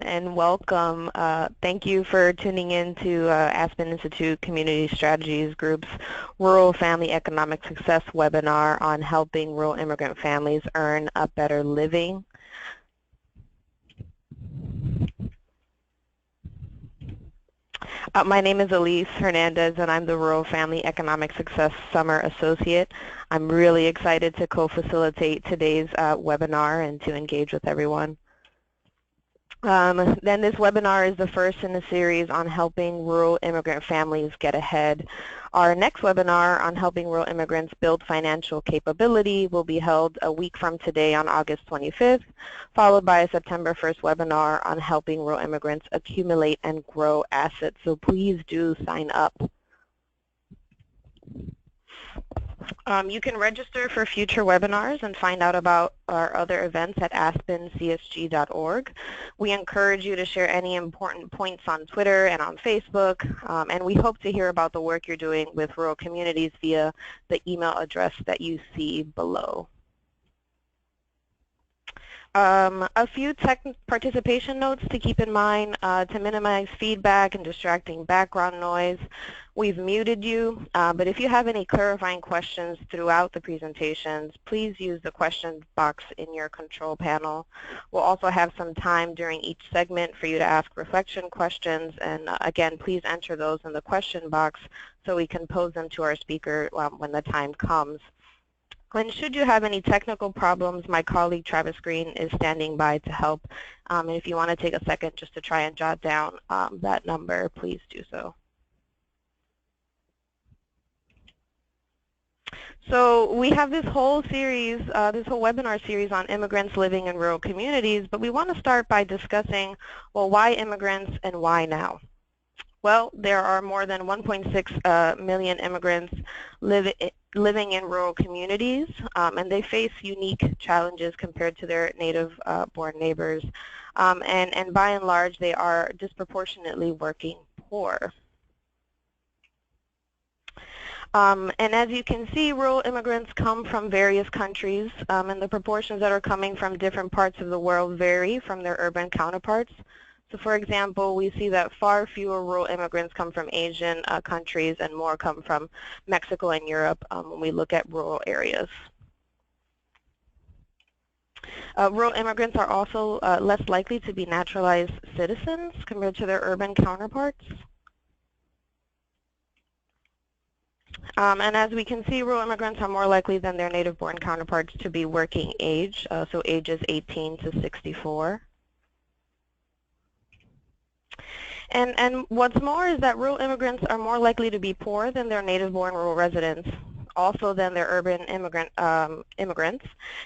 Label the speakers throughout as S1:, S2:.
S1: and welcome. Thank you for tuning in to Aspen Institute Community Strategies Group's Rural Family Economic Success webinar on helping rural immigrant families earn a better living. My name is Elise Hernandez, and I'm the Rural Family Economic Success Summer Associate. I'm really excited to co-facilitate today's webinar and to engage with everyone. Then this webinar is the first in the series on helping rural immigrant families get ahead. Our next webinar on helping rural immigrants build financial capability will be held a week from today on August 25th, followed by a September 1st webinar on helping rural immigrants accumulate and grow assets. So please do sign up. You can register for future webinars and find out about our other events at aspencsg.org. We encourage you to share any important points on Twitter and on Facebook, and we hope to hear about the work you're doing with rural communities via the email address that you see below. A few participation notes to keep in mind to minimize feedback and distracting background noise. We've muted you, but if you have any clarifying questions throughout the presentations, please use the question box in your control panel. We'll also have some time during each segment for you to ask reflection questions, and again, please enter those in the question box so we can pose them to our speaker when the time comes. And should you have any technical problems, my colleague Travis Green is standing by to help. And if you want to take a second just to try and jot down that number, please do so. So we have this whole series, this whole webinar series on immigrants living in rural communities, but we want to start by discussing, well, why immigrants and why now? Well, there are more than 1.6 million immigrants living in rural communities, and they face unique challenges compared to their native-born neighbors. And by and large, they are disproportionately working poor. And as you can see, rural immigrants come from various countries, and the proportions that are coming from different parts of the world vary from their urban counterparts. So for example, we see that far fewer rural immigrants come from Asian countries and more come from Mexico and Europe when we look at rural areas. Rural immigrants are also less likely to be naturalized citizens compared to their urban counterparts. And as we can see, rural immigrants are more likely than their native-born counterparts to be working age, so ages 18 to 64. And what's more is that rural immigrants are more likely to be poor than their native-born rural residents, also than their urban immigrants,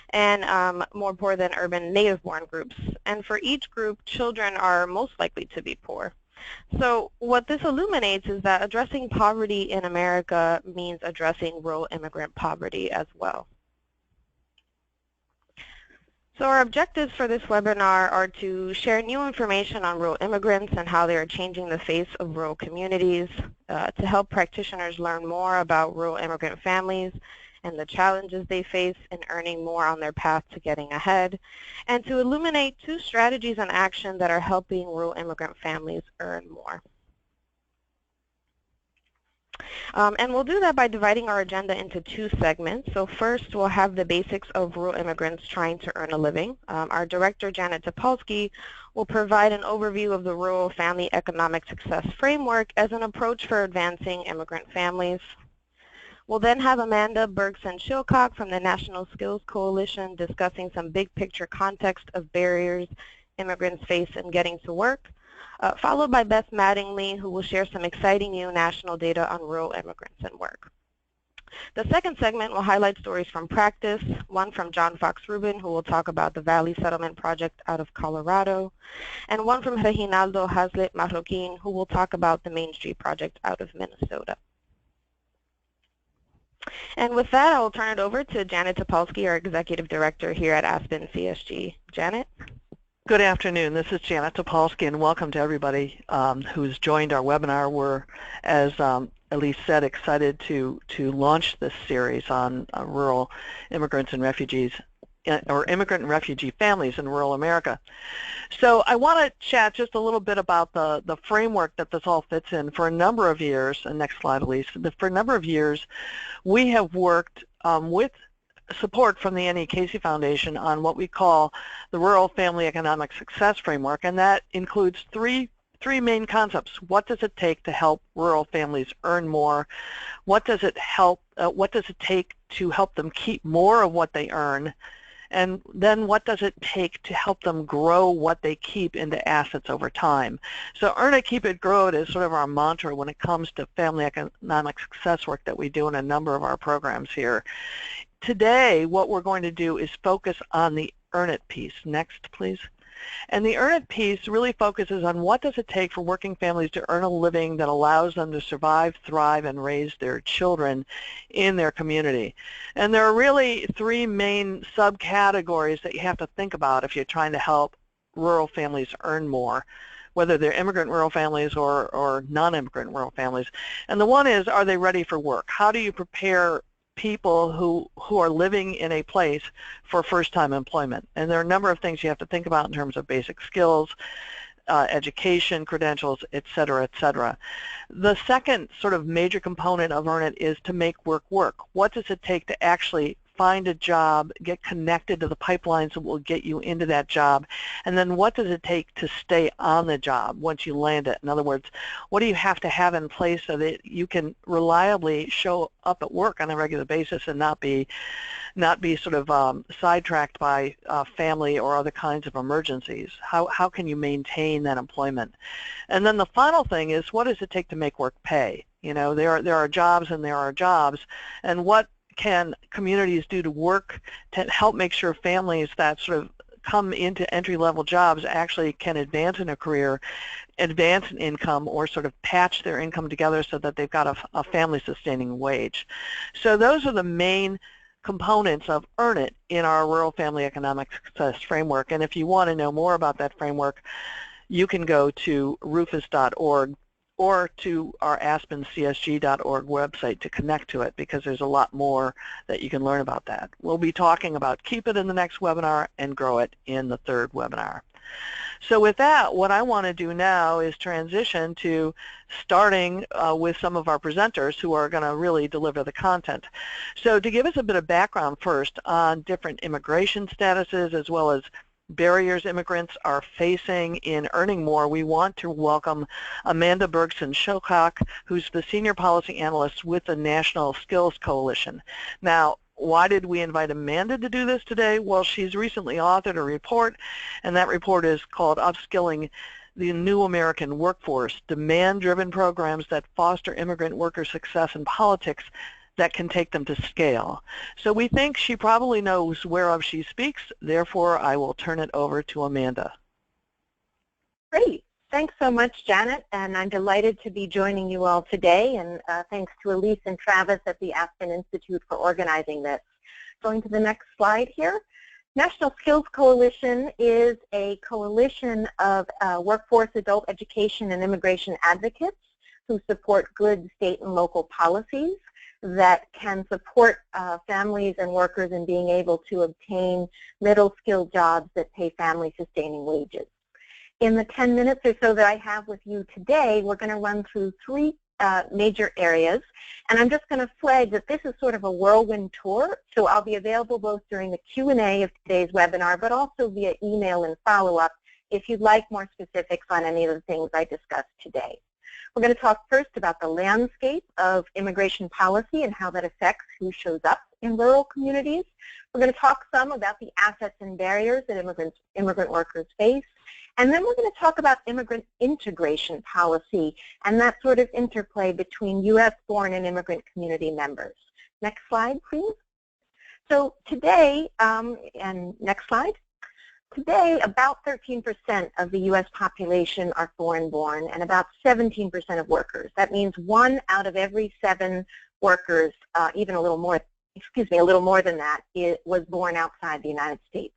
S1: and more poor than urban native-born groups. And for each group, children are most likely to be poor. So what this illuminates is that addressing poverty in America means addressing rural immigrant poverty as well. So our objectives for this webinar are to share new information on rural immigrants and how they are changing the face of rural communities, to help practitioners learn more about rural immigrant families and the challenges they face in earning more on their path to getting ahead, and to illuminate 2 strategies and action that are helping rural immigrant families earn more. And we'll do that by dividing our agenda into 2 segments. So first, we'll have the basics of rural immigrants trying to earn a living. Our director, Janet Topolsky, will provide an overview of the Rural Family Economic Success Framework as an approach for advancing immigrant families. We'll then have Amanda Bergson-Shilcock from the National Skills Coalition discussing some big picture context of barriers immigrants face in getting to work. Followed by Beth Mattingly, who will share some exciting new national data on rural immigrants and work. The second segment will highlight stories from practice, one from John Fox-Rubin, who will talk about the Valley Settlement Project out of Colorado, and one from Reginaldo Haslett-Marroquin, who will talk about the Main Street Project out of Minnesota. And with that, I will turn it over to Janet Topolsky, our Executive Director here at Aspen CSG. Janet?
S2: Good afternoon. This is Janet Topolsky, and welcome to everybody who's joined our webinar. We're, as Elise said, excited to launch this series on rural immigrants and refugees or immigrant and refugee families in rural America. So I want to chat just a little bit about the framework that this all fits in. For a number of years, and next slide, Elise, for a number of years, we have worked with support from the Annie Casey Foundation on what we call the Rural Family Economic Success Framework, and that includes three main concepts. What does it take to help rural families earn more? What does it take to help them keep more of what they earn? And then what does it take to help them grow what they keep into assets over time? So earn it, keep it, grow it is sort of our mantra when it comes to family economic success work that we do in a number of our programs here. Today, what we're going to do is focus on the earn it piece. Next, please. And the earn it piece really focuses on what does it take for working families to earn a living that allows them to survive, thrive, and raise their children in their community. And there are really three main subcategories that you have to think about if you're trying to help rural families earn more, whether they're immigrant rural families or non-immigrant rural families. And the one is, are they ready for work? How do you prepare people who are living in a place for first-time employment? And there are a number of things you have to think about in terms of basic skills, education, credentials, et cetera, et cetera. The second sort of major component of Earn It is to make work work. What does it take to actually find a job, get connected to the pipelines that will get you into that job, and then what does it take to stay on the job once you land it? In other words, what do you have to have in place so that you can reliably show up at work on a regular basis and not be sort of sidetracked by family or other kinds of emergencies? How can you maintain that employment? And then the final thing is, what does it take to make work pay? You know, there are jobs and there are jobs, and what can communities do to work to help make sure families that sort of come into entry-level jobs actually can advance in a career, advance in income, or sort of patch their income together so that they've got a family-sustaining wage. So those are the main components of Earn It in our Rural Family Economic Success Framework. And if you want to know more about that framework, you can go to rufus.org or to our aspencsg.org website to connect to it, because there's a lot more that you can learn about that. We'll be talking about Keep It in the next webinar and Grow It in the third webinar. So with that, what I want to do now is transition to starting with some of our presenters who are going to really deliver the content. So to give us a bit of background first on different immigration statuses as well as barriers immigrants are facing in earning more, we want to welcome Amanda Bergson-Shilcock, who's the Senior Policy Analyst with the National Skills Coalition. Now, why did we invite Amanda to do this today? Well, she's recently authored a report, and that report is called Upskilling the New American Workforce, Demand-Driven Programs that Foster Immigrant Worker Success in Politics that can take them to scale. So we think she probably knows whereof she speaks. Therefore, I will turn it over to Amanda.
S3: Great. Thanks so much, Janet, and I'm delighted to be joining you all today, and thanks to Elise and Travis at the Aspen Institute for organizing this. Going to the next slide here. National Skills Coalition is a coalition of workforce, adult education, and immigration advocates who support good state and local policies that can support families and workers in being able to obtain middle-skilled jobs that pay family-sustaining wages. In the 10 minutes or so that I have with you today, we're going to run through three major areas, and I'm just going to flag that this is sort of a whirlwind tour, so I'll be available both during the Q&A of today's webinar, but also via email and follow-up if you'd like more specifics on any of the things I discussed today. We're going to talk first about the landscape of immigration policy and how that affects who shows up in rural communities. We're going to talk some about the assets and barriers that immigrant workers face. And then we're going to talk about immigrant integration policy and that sort of interplay between U.S.-born and immigrant community members. Next slide, please. So today, and next slide. Today, about 13% of the U.S. population are foreign-born and about 17% of workers. That means 1 out of every 7 workers, even a little more, a little more than that, was born outside the United States.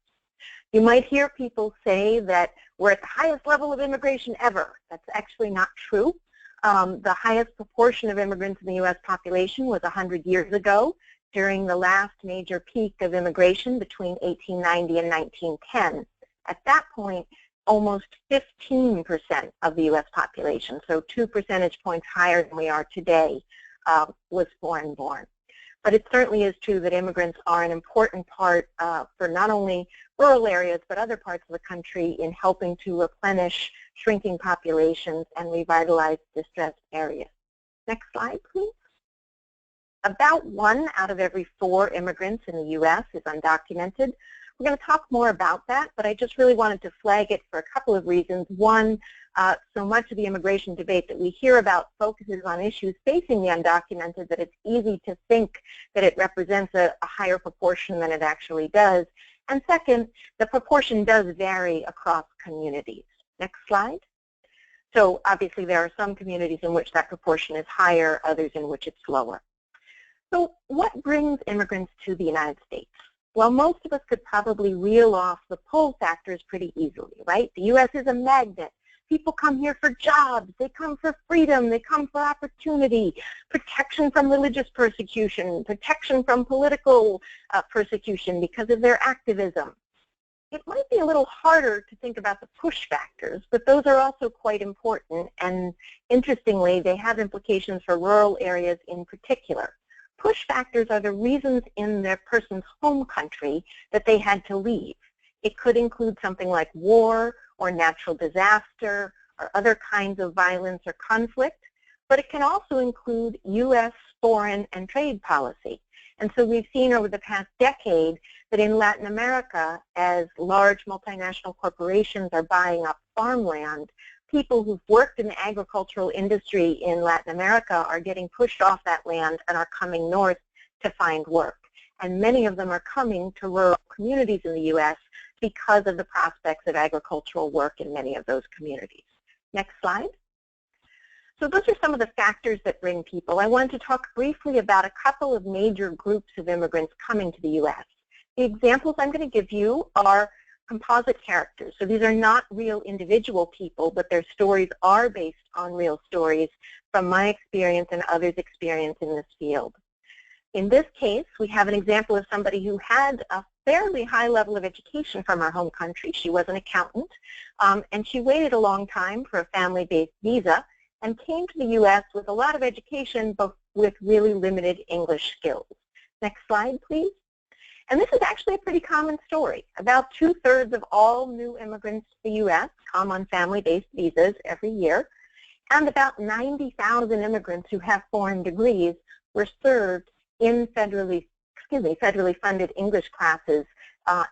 S3: You might hear people say that we're at the highest level of immigration ever. That's actually not true. The highest proportion of immigrants in the U.S. population was 100 years ago. during the last major peak of immigration between 1890 and 1910. At that point, almost 15% of the U.S. population, so 2 percentage points higher than we are today, was foreign-born. But it certainly is true that immigrants are an important part for not only rural areas but other parts of the country in helping to replenish shrinking populations and revitalize distressed areas. Next slide, please. About 1 out of every 4 immigrants in the U.S. is undocumented. We're going to talk more about that, but I just really wanted to flag it for a couple of reasons. One, so much of the immigration debate that we hear about focuses on issues facing the undocumented that it's easy to think that it represents a higher proportion than it actually does. And second, the proportion does vary across communities. Next slide. So obviously there are some communities in which that proportion is higher, others in which it's lower. So what brings immigrants to the United States? Well, most of us could probably reel off the pull factors pretty easily, right? The U.S. is a magnet. People come here for jobs. They come for freedom. They come for opportunity, protection from religious persecution, protection from political persecution because of their activism. It might be a little harder to think about the push factors, but those are also quite important. And interestingly, they have implications for rural areas in particular. Push factors are the reasons in their person's home country that they had to leave. It could include something like war or natural disaster or other kinds of violence or conflict, but it can also include U.S. foreign and trade policy. And so we've seen over the past decade that in Latin America, as large multinational corporations are buying up farmland, people who've worked in the agricultural industry in Latin America are getting pushed off that land and are coming north to find work. And many of them are coming to rural communities in the U.S. because of the prospects of agricultural work in many of those communities. Next slide. So those are some of the factors that bring people. I wanted to talk briefly about a couple of major groups of immigrants coming to the U.S. The examples I'm going to give you are composite characters. So these are not real individual people, but their stories are based on real stories from my experience and others' experience in this field. In this case, we have an example of somebody who had a fairly high level of education from her home country. She was an accountant, and she waited a long time for a family-based visa and came to the U.S. with a lot of education, but with really limited English skills. Next slide, please. And this is actually a pretty common story. About 2/3 of all new immigrants to the U.S. come on family-based visas every year, and about 90,000 immigrants who have foreign degrees were served in federally funded English classes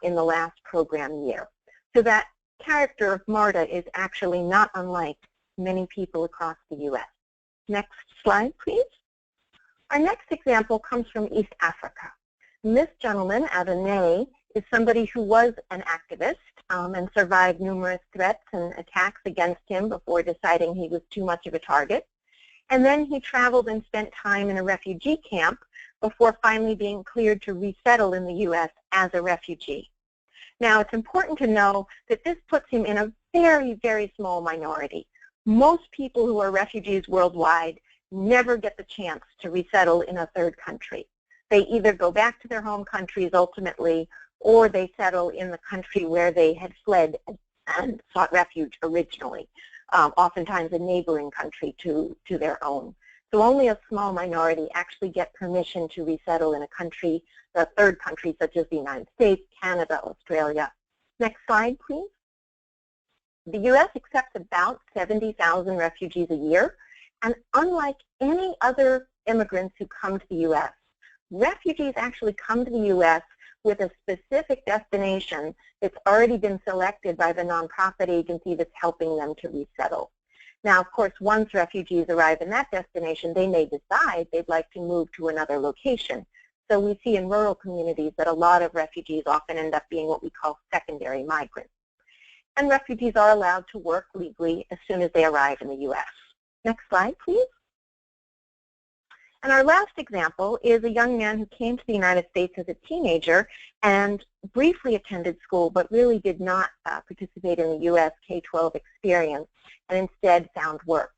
S3: in the last program year. So that character of Marta is actually not unlike many people across the U.S. Next slide, please. Our next example comes from East Africa. And this gentleman, Adonai, is somebody who was an activist and survived numerous threats and attacks against him before deciding he was too much of a target. And then he traveled and spent time in a refugee camp before finally being cleared to resettle in the U.S. as a refugee. Now, it's important to know that this puts him in a very, very small minority. Most people who are refugees worldwide never get the chance to resettle in a third country. They either go back to their home countries ultimately, or they settle in the country where they had fled and sought refuge originally, oftentimes a neighboring country to their own. So only a small minority actually get permission to resettle in a country, a third country such as the United States, Canada, Australia. Next slide, please. The U.S. accepts about 70,000 refugees a year, and unlike any other immigrants who come to the U.S., refugees actually come to the U.S. with a specific destination that's already been selected by the nonprofit agency that's helping them to resettle. Now, of course, once refugees arrive in that destination, they may decide they'd like to move to another location. So we see in rural communities that a lot of refugees often end up being what we call secondary migrants. And refugees are allowed to work legally as soon as they arrive in the U.S. Next slide, please. And our last example is a young man who came to the United States as a teenager and briefly attended school, but really did not participate in the U.S. K-12 experience, and instead found work.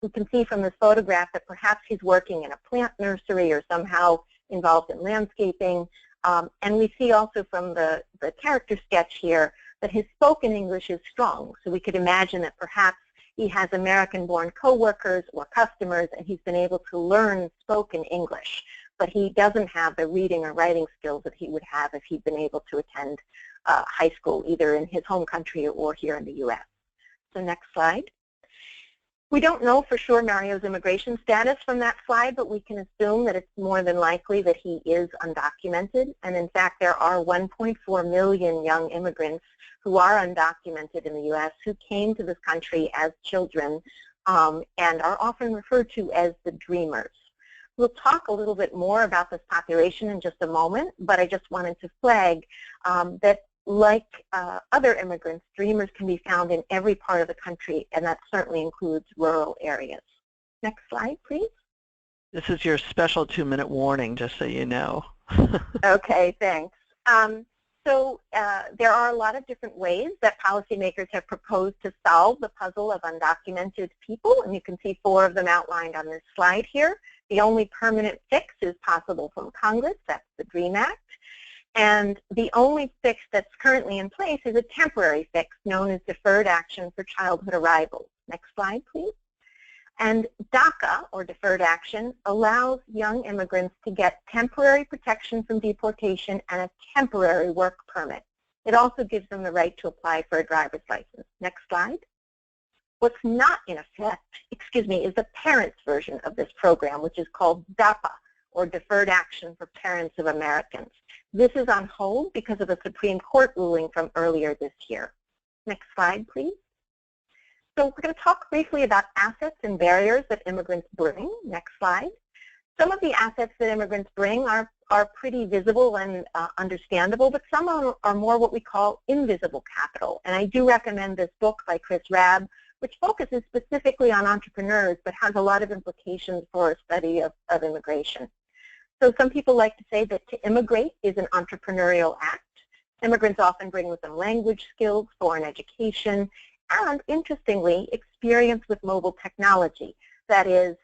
S3: We can see from this photograph that perhaps he's working in a plant nursery or somehow involved in landscaping. And we see also from the character sketch here that his spoken English is strong. So we could imagine that perhaps he has American-born coworkers or customers, and he's been able to learn spoken English. But he doesn't have the reading or writing skills that he would have if he'd been able to attend high school either in his home country or here in the U.S. So next slide. We don't know for sure Mario's immigration status from that slide, but we can assume that it's more than likely that he is undocumented. And in fact, there are 1.4 million young immigrants who are undocumented in the U.S. who came to this country as children and are often referred to as the dreamers. We'll talk a little bit more about this population in just a moment, but I just wanted to flag that like other immigrants, dreamers can be found in every part of the country, and that certainly includes rural areas. Next slide, please.
S2: This is your special 2-minute warning, just so you know.
S3: Okay, thanks. So there are a lot of different ways that policymakers have proposed to solve the puzzle of undocumented people, and you can see 4 of them outlined on this slide here. The only permanent fix is possible from Congress, that's the DREAM Act. And the only fix that's currently in place is a temporary fix known as Deferred Action for Childhood Arrivals. Next slide, please. And DACA, or Deferred Action, allows young immigrants to get temporary protection from deportation and a temporary work permit. It also gives them the right to apply for a driver's license. Next slide. What's not in effect, is the parents' version of this program, which is called DAPA, or Deferred Action for Parents of Americans. This is on hold because of a Supreme Court ruling from earlier this year. Next slide, please. So we're going to talk briefly about assets and barriers that immigrants bring. Next slide. Some of the assets that immigrants bring are pretty visible and understandable, but some are more what we call invisible capital. And I do recommend this book by Chris Rabb, which focuses specifically on entrepreneurs, but has a lot of implications for a study of immigration. So some people like to say that to immigrate is an entrepreneurial act. Immigrants often bring with them language skills, foreign education, and interestingly, experience with mobile technology. That is,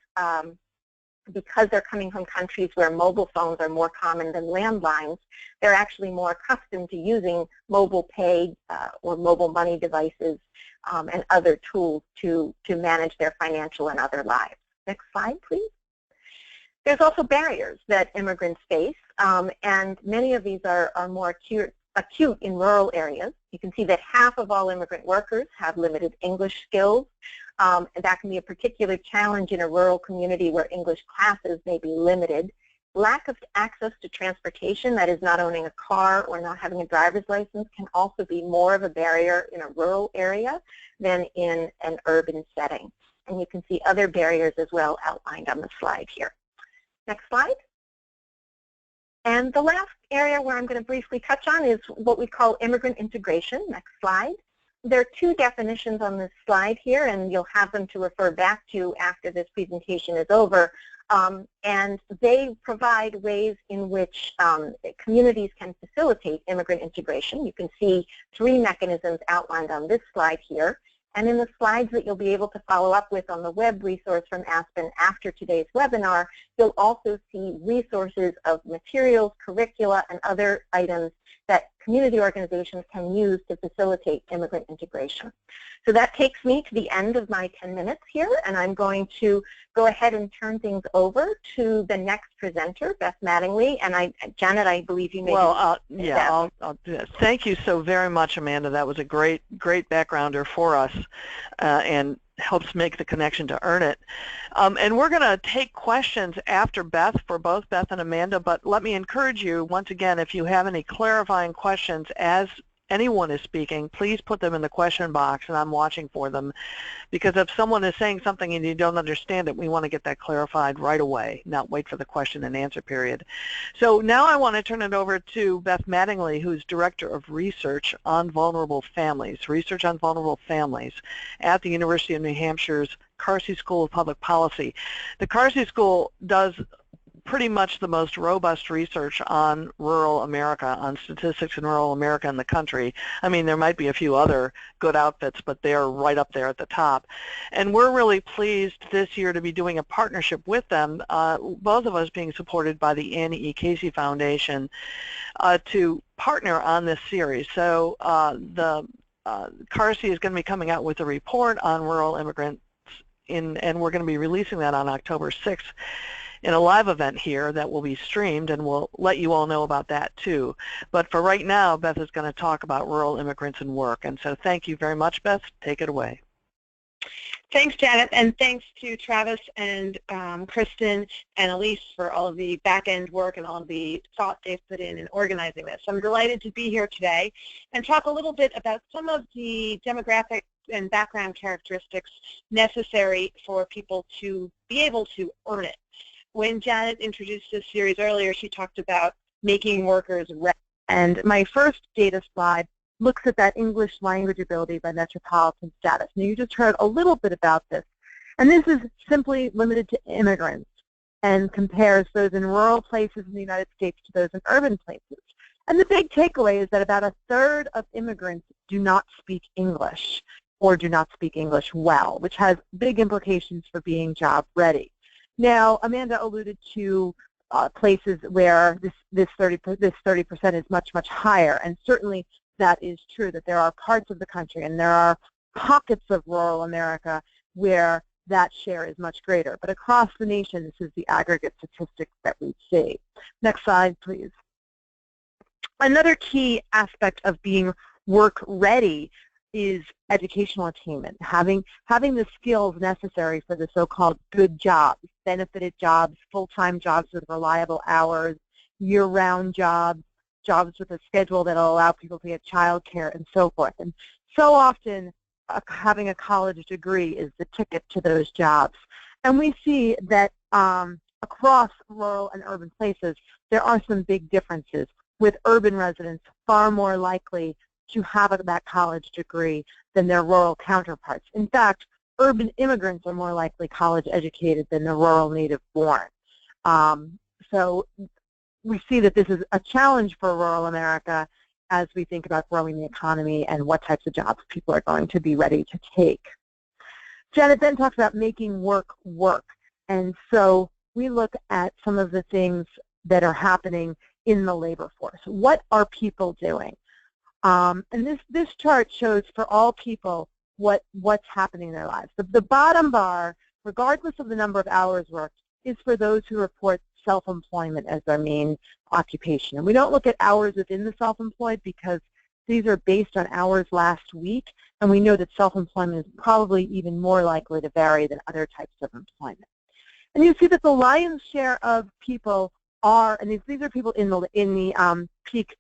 S3: because they're coming from countries where mobile phones are more common than landlines, they're actually more accustomed to using mobile pay or mobile money devices and other tools to manage their financial and other lives. Next slide, please. There's also barriers that immigrants face, and many of these are more acute in rural areas. You can see that half of all immigrant workers have limited English skills. And that can be a particular challenge in a rural community where English classes may be limited. Lack of access to transportation, that is not owning a car or not having a driver's license, can also be more of a barrier in a rural area than in an urban setting. And you can see other barriers as well outlined on the slide here. Next slide. And the last area where I'm going to briefly touch on is what we call immigrant integration. Next slide. There are 2 definitions on this slide here, and you'll have them to refer back to after this presentation is over. And they provide ways in which communities can facilitate immigrant integration. You can see 3 mechanisms outlined on this slide here. And in the slides that you'll be able to follow up with on the web resource from Aspen after today's webinar, you'll also see resources of materials, curricula, and other items that community organizations can use to facilitate immigrant integration. So that takes me to the end of my 10 minutes here, and I'm going to go ahead and turn things over to the next presenter, Beth Mattingly. And Janet, I believe you may.
S2: Well, I'll do that. Thank you so very much, Amanda. That was a great backgrounder for us, and helps make the connection to earn it. And we're going to take questions after Beth, for both Beth and Amanda, but let me encourage you, once again, if you have any clarifying questions as anyone is speaking, please put them in the question box, and I'm watching for them, because if someone is saying something and you don't understand it, we want to get that clarified right away, not wait for the question and answer period. So now I want to turn it over to Beth Mattingly, who's Director of Research on Vulnerable Families at the University of New Hampshire's Carsey School of Public Policy. The Carsey School does pretty much the most robust research on rural America, on statistics in rural America in the country. I mean, there might be a few other good outfits, but they're right up there at the top. And we're really pleased this year to be doing a partnership with them, both of us being supported by the Annie E. Casey Foundation, to partner on this series. So Carsey is going to be coming out with a report on rural immigrants, and we're going to be releasing that on October 6th in a live event here that will be streamed, and we'll let you all know about that too. But for right now, Beth is going to talk about rural immigrants and work. And so thank you very much, Beth. Take it away.
S4: Thanks, Janet, and thanks to Travis and Kristen and Elise for all of the back-end work and all of the thought they've put in organizing this. I'm delighted to be here today and talk a little bit about some of the demographic and background characteristics necessary for people to be able to earn it. When Janet introduced this series earlier, she talked about making workers ready. And my first data slide looks at that English language ability by metropolitan status. Now, you just heard a little bit about this. And this is simply limited to immigrants and compares those in rural places in the United States to those in urban places. And the big takeaway is that about a third of immigrants do not speak English or do not speak English well, which has big implications for being job ready. Now, Amanda alluded to places where this 30% is much, much higher, and certainly that is true, that there are parts of the country and there are pockets of rural America where that share is much greater. But across the nation, this is the aggregate statistics that we see. Next slide, please. Another key aspect of being work ready is educational attainment, having the skills necessary for the so-called good jobs, benefited jobs, full-time jobs with reliable hours, year-round jobs, jobs with a schedule that will allow people to get child care and so forth. And so often having a college degree is the ticket to those jobs. And we see that across rural and urban places, there are some big differences, with urban residents far more likely to have that college degree than their rural counterparts. In fact, urban immigrants are more likely college educated than the rural native born. So we see that this is a challenge for rural America as we think about growing the economy and what types of jobs people are going to be ready to take. Janet then talks about making work work. And so we look at some of the things that are happening in the labor force. What are people doing? And this chart shows for all people what's happening in their lives. The bottom bar, regardless of the number of hours worked, is for those who report self-employment as their main occupation. And we don't look at hours within the self-employed because these are based on hours last week, and we know that self-employment is probably even more likely to vary than other types of employment. And you see that the lion's share of people are, and these are people in the peak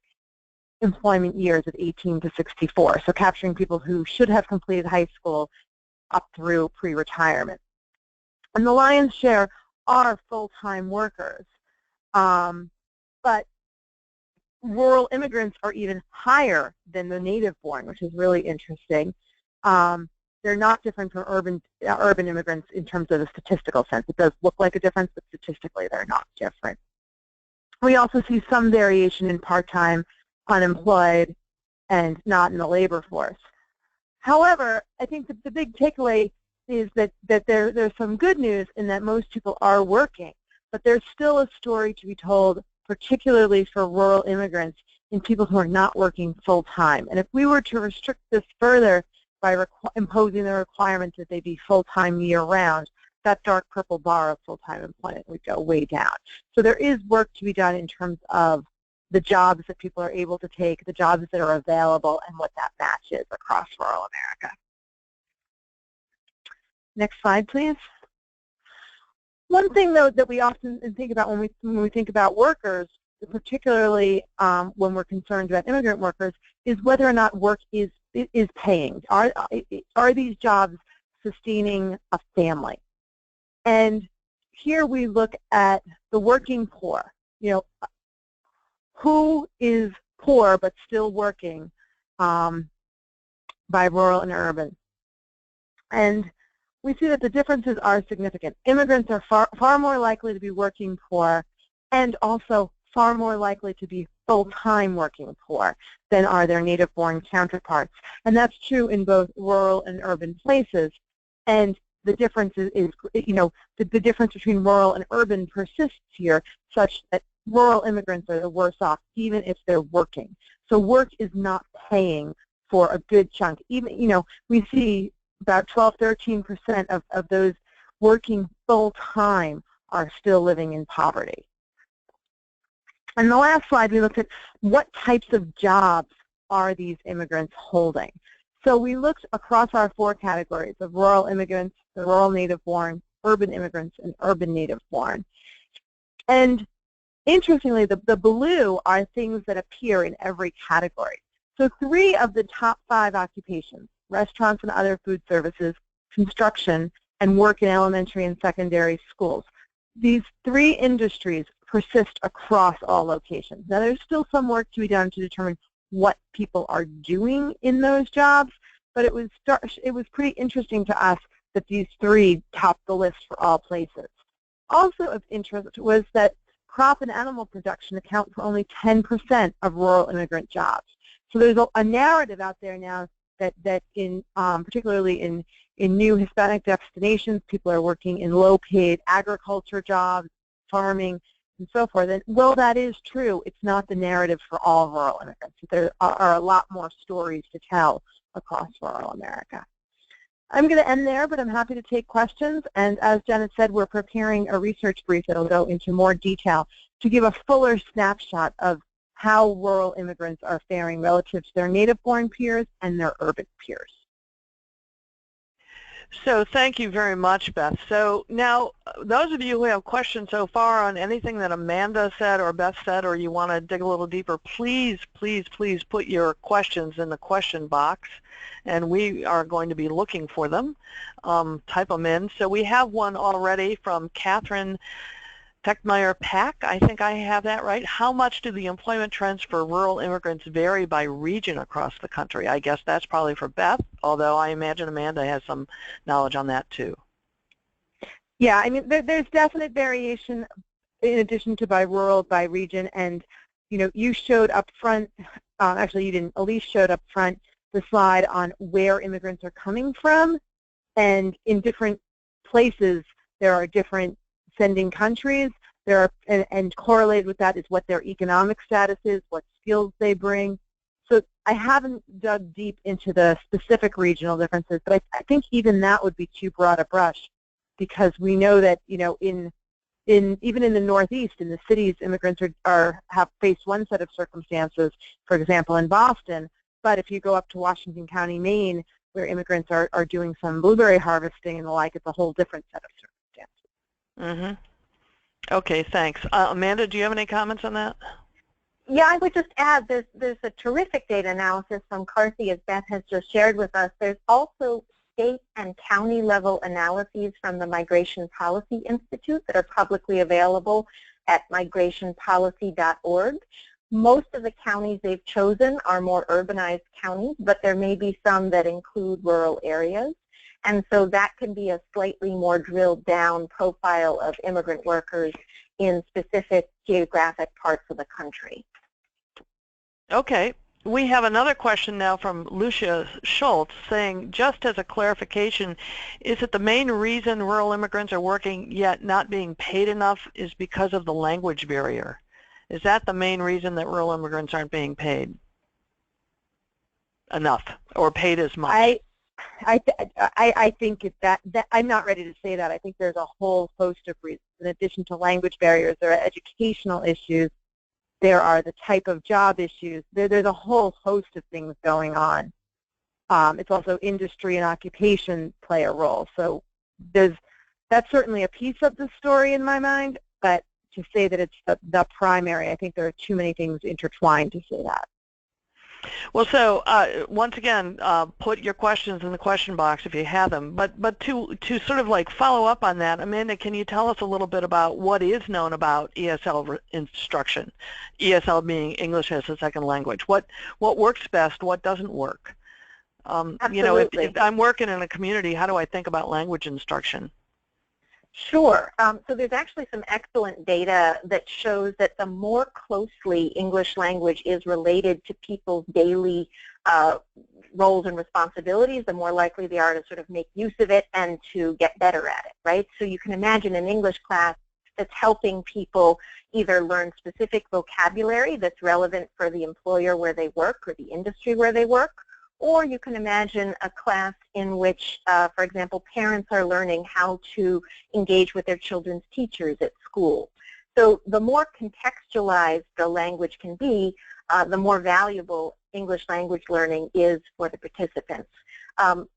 S4: employment years of 18 to 64, so capturing people who should have completed high school up through pre-retirement. And the lion's share are full-time workers, but rural immigrants are even higher than the native-born, which is really interesting. They're not different from urban immigrants in terms of the statistical sense. It does look like a difference, but statistically they're not different. We also see some variation in part-time, unemployed, and not in the labor force. However, I think that the big takeaway is that there's some good news in that most people are working, but there's still a story to be told, particularly for rural immigrants and people who are not working full-time. And if we were to restrict this further by imposing the requirement that they be full-time year-round, that dark purple bar of full-time employment would go way down. So there is work to be done in terms of the jobs that people are able to take, the jobs that are available, and what that match is across rural America. Next slide, please. One thing, though, that we often think about when we think about workers, particularly when we're concerned about immigrant workers, is whether or not work is paying. Are these jobs sustaining a family? And here we look at the working poor. You know, who is poor but still working by rural and urban? And we see that the differences are significant. Immigrants are far more likely to be working poor,
S3: and also far more likely to be full-time working poor than are their native-born counterparts. And that's true in both rural and urban places. And the difference is the difference between rural and urban persists here, such that rural immigrants are the worse off even if they're working. So work is not paying for a good chunk. Even, we see about 12–13% of those working full-time are still living in poverty. On the last slide, we looked at what types of jobs are these immigrants holding. So we looked across our 4 categories of rural immigrants, the rural native-born, urban immigrants, and urban native-born. And interestingly, the blue are things that appear in every category. So 3 of the top 5 occupations, restaurants and other food services, construction, and work in elementary and secondary schools, these 3 industries persist across all locations. Now, there's still some work to be done to determine what people are doing in those jobs, but it was pretty interesting to us that these 3 topped the list for all places. Also of interest was that crop and animal production account for only 10% of rural immigrant jobs. So there's a narrative out there now that in particularly in new Hispanic destinations, people are working in low-paid agriculture jobs, farming, and so forth. And while that is true, it's not the narrative for all rural immigrants. There are a lot more stories to tell across rural America. I'm going to end there, but I'm happy to take questions. And as Janet said, we're preparing a research brief that will go into more detail to give a fuller snapshot of how rural immigrants are faring relative to their native-born peers and their urban peers.
S2: So thank you very much, Beth. So now, those of you who have questions so far on anything that Amanda said or Beth said, or you want to dig a little deeper, please, please, please put your questions in the question box, and we are going to be looking for them. Type them in. So we have one already from Catherine Techmeyer-Pack. I think I have that right. How much do the employment trends for rural immigrants vary by region across the country? I guess that's probably for Beth, although I imagine Amanda has some knowledge on that too.
S3: Yeah, I mean, there's definite variation in addition to by rural, by region. And, you showed up front, actually you didn't, Elise showed up front the slide on where immigrants are coming from. And in different places, there are different sending countries. There are, and correlated with that is what their economic status is, what skills they bring. So I haven't dug deep into the specific regional differences, but I think even that would be too broad a brush, because we know that even in the Northeast, in the cities, immigrants have faced one set of circumstances, for example, in Boston. But if you go up to Washington County, Maine, where immigrants are doing some blueberry harvesting and the like, it's a whole different set of circumstances.
S2: Mm-hmm. Okay, thanks. Amanda, do you have any comments on that?
S3: Yeah, I would just add there's a terrific data analysis from Carsey, as Beth has just shared with us. There's also state and county level analyses from the Migration Policy Institute that are publicly available at migrationpolicy.org. Most of the counties they've chosen are more urbanized counties, but there may be some that include rural areas. And so that can be a slightly more drilled down profile of immigrant workers in specific geographic parts of the country.
S2: Okay. We have another question now from Lucia Schultz saying, just as a clarification, is it the main reason rural immigrants are working yet not being paid enough is because of the language barrier? Is that the main reason that rural immigrants aren't being paid enough or paid as much?
S3: I think that I'm not ready to say that. I think there's a whole host of reasons. In addition to language barriers, there are educational issues. There are the type of job issues. There's a whole host of things going on. It's also industry and occupation play a role. So that's certainly a piece of the story in my mind, but to say that it's the primary, I think there are too many things intertwined to say that.
S2: Well, so once again, put your questions in the question box if you have them. But to sort of like follow up on that, Amanda, can you tell us a little bit about what is known about ESL instruction? ESL being English as a second language. What works best? What doesn't work? You know, if I'm working in a community, how do I think about language instruction?
S3: Sure. So there's actually some excellent data that shows that the more closely English language is related to people's daily roles and responsibilities, the more likely they are to sort of make use of it and to get better at it, right? So you can imagine an English class that's helping people either learn specific vocabulary that's relevant for the employer where they work or the industry where they work, or you can imagine a class in which, for example, parents are learning how to engage with their children's teachers at school. So the more contextualized the language can be, the more valuable English language learning is for the participants.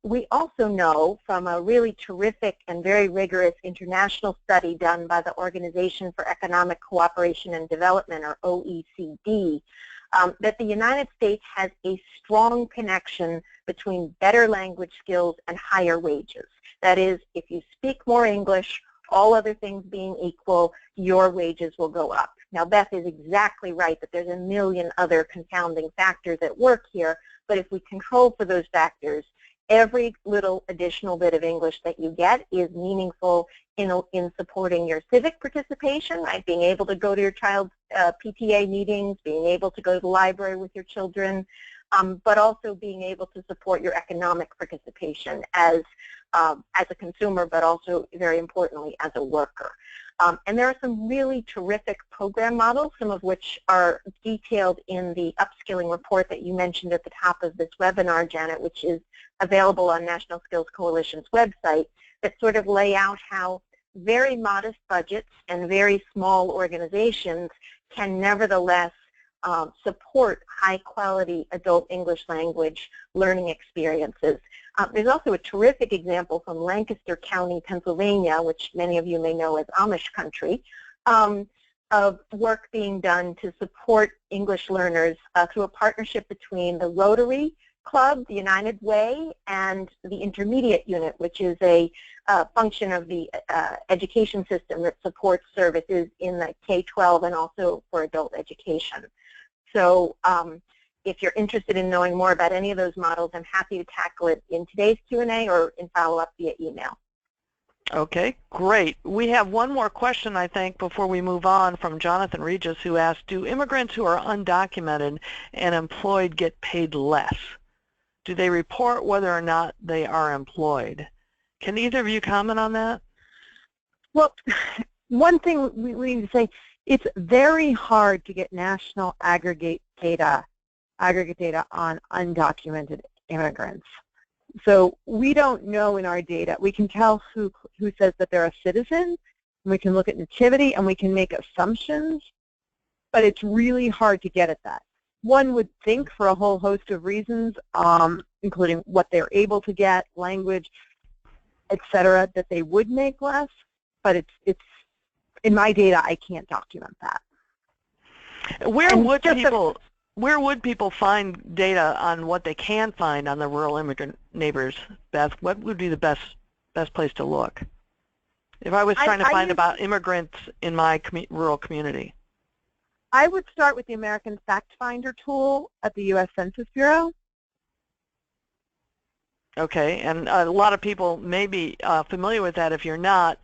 S3: We also know from a really terrific and very rigorous international study done by the Organization for Economic Cooperation and Development, or OECD, that the United States has a strong connection between better language skills and higher wages. That is, if you speak more English, all other things being equal, your wages will go up. Now, Beth is exactly right that there's a million other confounding factors at work here, but if we control for those factors, every little additional bit of English that you get is meaningful in supporting your civic participation, right? Being able to go to your child's PTA meetings, being able to go to the library with your children, but also being able to support your economic participation as a consumer, but also, very importantly, as a worker. And there are some really terrific program models, some of which are detailed in the upskilling report that you mentioned at the top of this webinar, Janet, which is available on National Skills Coalition's website, that sort of lay out how very modest budgets and very small organizations can nevertheless support high-quality adult English language learning experiences. There's also a terrific example from Lancaster County, Pennsylvania, which many of you may know as Amish country, of work being done to support English learners through a partnership between the Rotary Club, the United Way, and the Intermediate Unit, which is a function of the education system that supports services in the K-12 and also for adult education. So if you're interested in knowing more about any of those models, I'm happy to tackle it in today's Q&A or in follow-up via email.
S2: Okay, great. We have one more question, I think, before we move on, from Jonathan Regis, who asked, do immigrants who are undocumented and employed get paid less? Do they report whether or not they are employed? Can either of you comment on that?
S5: Well, one thing we need to say, it's very hard to get national aggregate data on undocumented immigrants. So we don't know in our data. We can tell who says that they're a citizen, and we can look at nativity, and we can make assumptions, but it's really hard to get at that. One would think, for a whole host of reasons, including what they're able to get, language, etc., that they would make less, but it's in my data, I can't document that.
S2: Where would people find data on what they can find on the rural immigrant neighbors, Beth? What would be the best place to look if I was trying to find about immigrants in my rural community?
S5: I would start with the American Fact Finder tool at the U.S. Census Bureau.
S2: Okay, and a lot of people may be familiar with that. If you're not,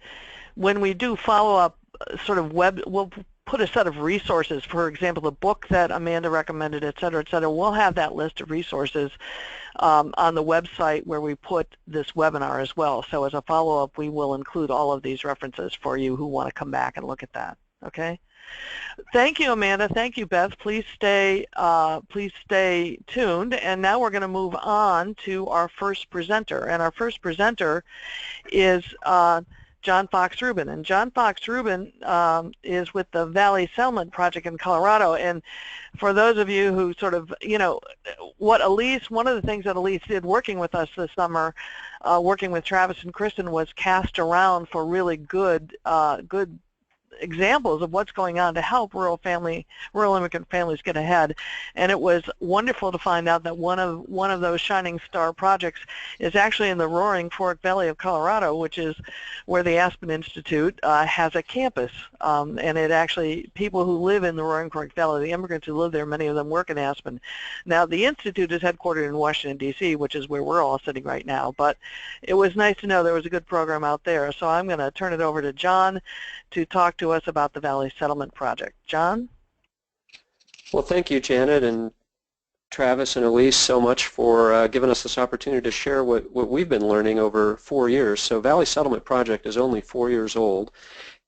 S2: when we do follow-up sort of we'll put a set of resources, for example, the book that Amanda recommended, et cetera, we'll have that list of resources on the website where we put this webinar as well. So as a follow-up, we will include all of these references for you who want to come back and look at that, okay? Thank you, Amanda. Thank you, Beth. Please stay tuned. And now we're going to move on to our first presenter. And our first presenter is John Fox-Rubin. And John Fox-Rubin is with the Valley Settlement Project in Colorado. And for those of you who sort of, you know, one of the things that Elise did working with us this summer, working with Travis and Kristen, was cast around for really good examples of what's going on to help rural immigrant families get ahead. And it was wonderful to find out that one of those shining star projects is actually in the Roaring Fork Valley of Colorado, which is where the Aspen Institute has a campus. And it actually, people who live in the Roaring Fork Valley, the immigrants who live there, many of them work in Aspen. Now, the Institute is headquartered in Washington, D.C., which is where we're all sitting right now, but it was nice to know there was a good program out there. So I'm going to turn it over to John to talk to us about the Valley Settlement Project. John?
S6: Well, thank you, Janet and Travis and Elise, so much for giving us this opportunity to share what we've been learning over 4 years. So Valley Settlement Project is only 4 years old,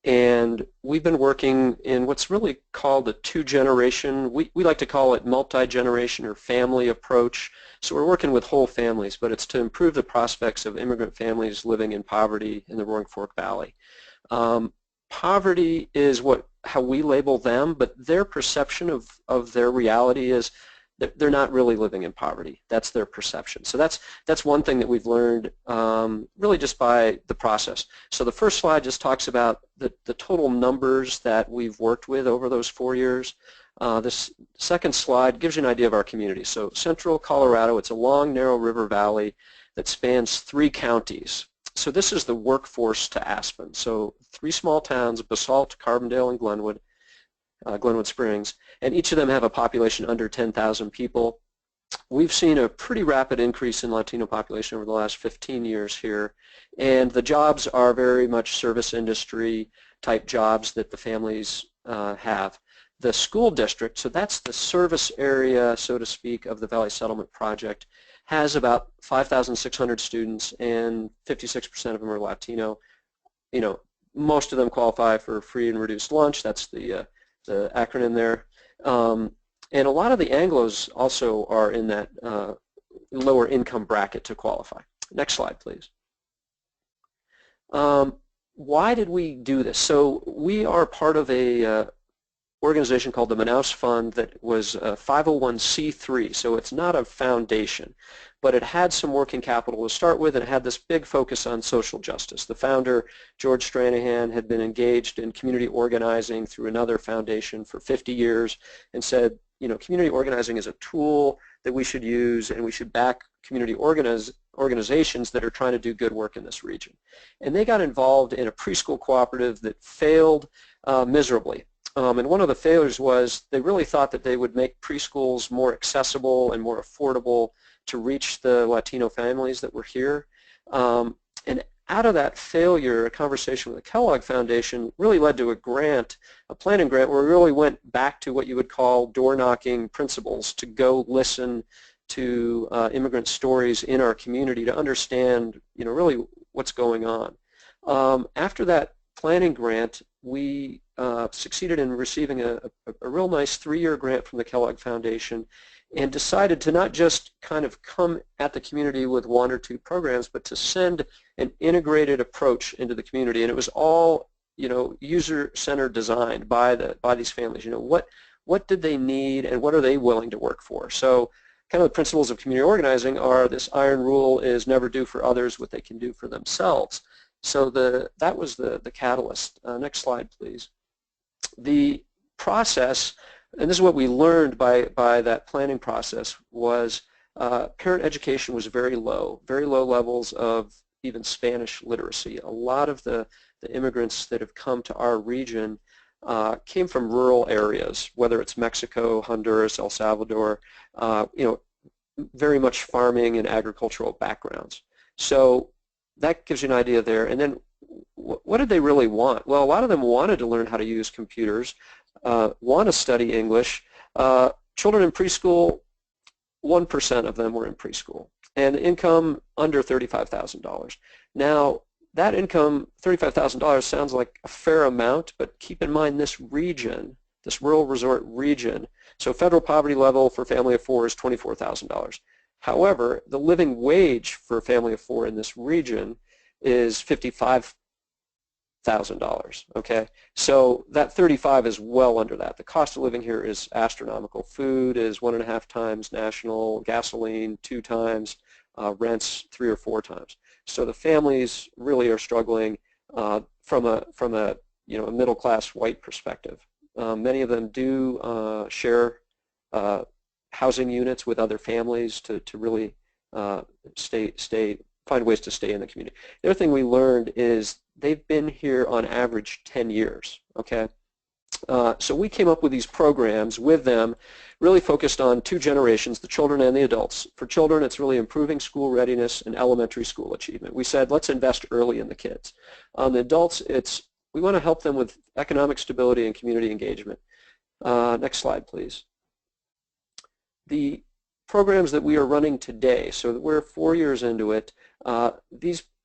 S6: and we've been working in what's really called a two-generation, we like to call it multi-generation or family approach. So we're working with whole families, but it's to improve the prospects of immigrant families living in poverty in the Roaring Fork Valley. Poverty is how we label them, but their perception of their reality is that they're not really living in poverty. That's their perception. So that's one thing that we've learned really just by the process. So the first slide just talks about the total numbers that we've worked with over those 4 years. This second slide gives you an idea of our community. So central Colorado, it's a long, narrow river valley that spans 3 counties. So this is the workforce to Aspen. So 3 small towns, Basalt, Carbondale, and Glenwood Springs, and each of them have a population under 10,000 people. We've seen a pretty rapid increase in Latino population over the last 15 years here, and the jobs are very much service industry type jobs that the families have. The school district, so that's the service area, so to speak, of the Valley Settlement Project, has about 5,600 students, and 56% of them are Latino. You know, most of them qualify for free and reduced lunch. That's the acronym there. And a lot of the Anglos also are in that lower income bracket to qualify. Next slide, please. Why did we do this? So we are part of a organization called the Manaus Fund that was a 501c3, so it's not a foundation, but it had some working capital to start with, and it had this big focus on social justice. The founder, George Stranahan, had been engaged in community organizing through another foundation for 50 years and said, you know, community organizing is a tool that we should use, and we should back community organizations that are trying to do good work in this region. And they got involved in a preschool cooperative that failed miserably. And one of the failures was they really thought that they would make preschools more accessible and more affordable to reach the Latino families that were here. And out of that failure, a conversation with the Kellogg Foundation really led to a grant, a planning grant, where we really went back to what you would call door-knocking principles, to go listen to immigrant stories in our community to understand, you know, really what's going on. After that planning grant, we succeeded in receiving a real nice 3-year grant from the Kellogg Foundation, and decided to not just kind of come at the community with 1 or 2 programs, but to send an integrated approach into the community. And it was all, you know, user-centered designed by these families. You know, what did they need, and what are they willing to work for? So kind of the principles of community organizing are this iron rule is never do for others what they can do for themselves. So that was the catalyst. Next slide, please. The process, and this is what we learned by that planning process, was parent education was very low levels of even Spanish literacy. A lot of the immigrants that have come to our region came from rural areas, whether it's Mexico, Honduras, El Salvador, you know, very much farming and agricultural backgrounds. So that gives you an idea there. And then what did they really want? Well, a lot of them wanted to learn how to use computers, want to study English. Children in preschool, 1% of them were in preschool, and income under $35,000. Now, that income, $35,000, sounds like a fair amount, but keep in mind this region, this rural resort region, so federal poverty level for a family of 4 is $24,000. However, the living wage for a family of 4 in this region is $55,000, okay? So that 35 is well under that. The cost of living here is astronomical. Food is 1.5 times national, gasoline 2 times, rents 3 or 4 times. So the families really are struggling from a a middle-class white perspective. Many of them do share housing units with other families to really find ways to stay in the community. The other thing we learned is they've been here on average 10 years, okay? So we came up with these programs with them, really focused on two generations, the children and the adults. For children, it's really improving school readiness and elementary school achievement. We said, let's invest early in the kids. On the adults, we want to help them with economic stability and community engagement. Next slide, please. The programs that we are running today, so that we're 4 years into it,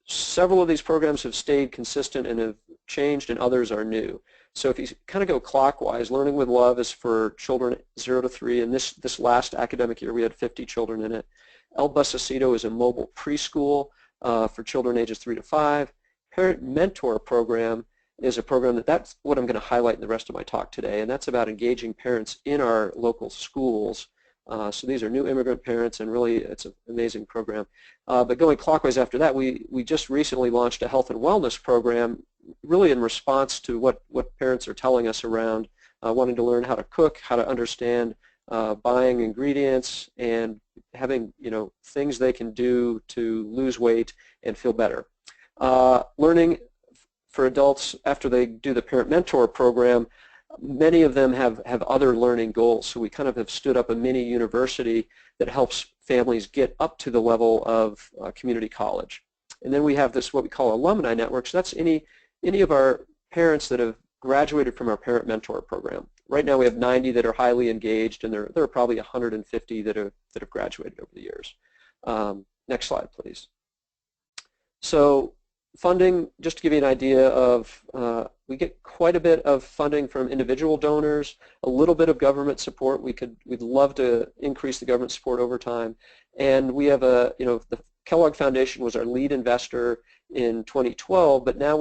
S6: several of these programs have stayed consistent and have changed, and others are new. So if you kind of go clockwise, Learning with Love is for children 0 to 3, and this last academic year we had 50 children in it. El Busacito is a mobile preschool for children ages 3 to 5. Parent Mentor program is a program that's what I'm going to highlight in the rest of my talk today, and that's about engaging parents in our local schools. So these are new immigrant parents, and really it's an amazing program. But going clockwise after that, we just recently launched a health and wellness program, really in response to what parents are telling us around wanting to learn how to cook, how to understand buying ingredients, and having things they can do to lose weight and feel better. Learning for adults after they do the Parent Mentor program, many of them have other learning goals, so we kind of have stood up a mini university that helps families get up to the level of community college. And then we have this, what we call alumni networks. That's any of our parents that have graduated from our Parent Mentor program. Right now we have 90 that are highly engaged, and there are probably 150 that have graduated over the years. Next slide, please. So funding, just to give you an idea of, we get quite a bit of funding from individual donors, a little bit of government support. We'd love to increase the government support over time. And we have the Kellogg Foundation was our lead investor in 2012, but now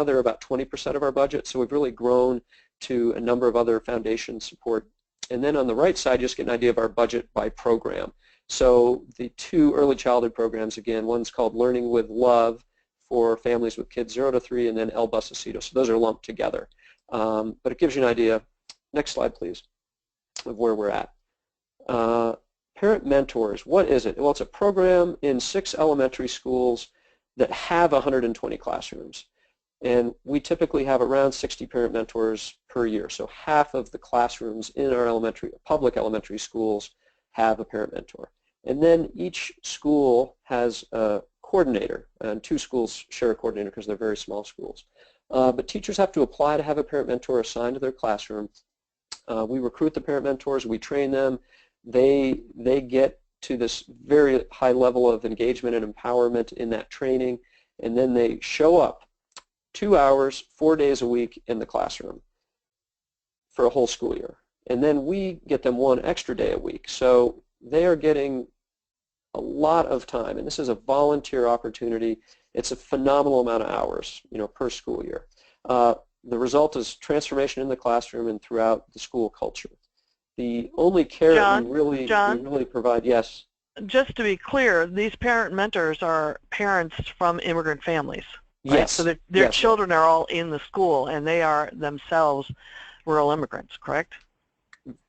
S6: they're about 20% of our budget, so we've really grown to a number of other foundation support. And then on the right side, just get an idea of our budget by program. So the two early childhood programs, again, one's called Learning with Love for families with kids 0 to 3, and then El Busacito. So those are lumped together. But it gives you an idea. Next slide, please, of where we're at. Parent Mentors, what is it? Well, it's a program in 6 elementary schools that have 120 classrooms. And we typically have around 60 parent mentors per year. So half of the classrooms in our public elementary schools have a parent mentor. And then each school has a coordinator, and 2 schools share a coordinator because they're very small schools. But teachers have to apply to have a parent mentor assigned to their classroom. We recruit the parent mentors, we train them. They get to this very high level of engagement and empowerment in that training, and then they show up 2 hours, 4 days a week in the classroom for a whole school year. And then we get them 1 extra day a week. So they are getting a lot of time, and this is a volunteer opportunity. It's a phenomenal amount of hours, per school year. The result is transformation in the classroom and throughout the school culture. The only care we really provide, yes.
S2: Just to be clear, these parent mentors are parents from immigrant families. Right?
S6: Yes.
S2: So their children are all in the school, and they are themselves rural immigrants, correct?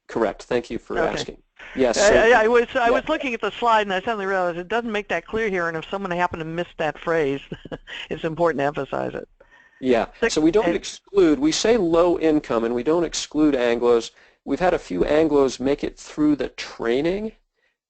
S6: Correct. Thank you for asking. Yes.
S2: So, I was looking at the slide, and I suddenly realized it doesn't make that clear here, and if someone happened to miss that phrase, it's important to emphasize it.
S6: Yeah. So we don't exclude. We say low income, and we don't exclude Anglos. We've had a few Anglos make it through the training,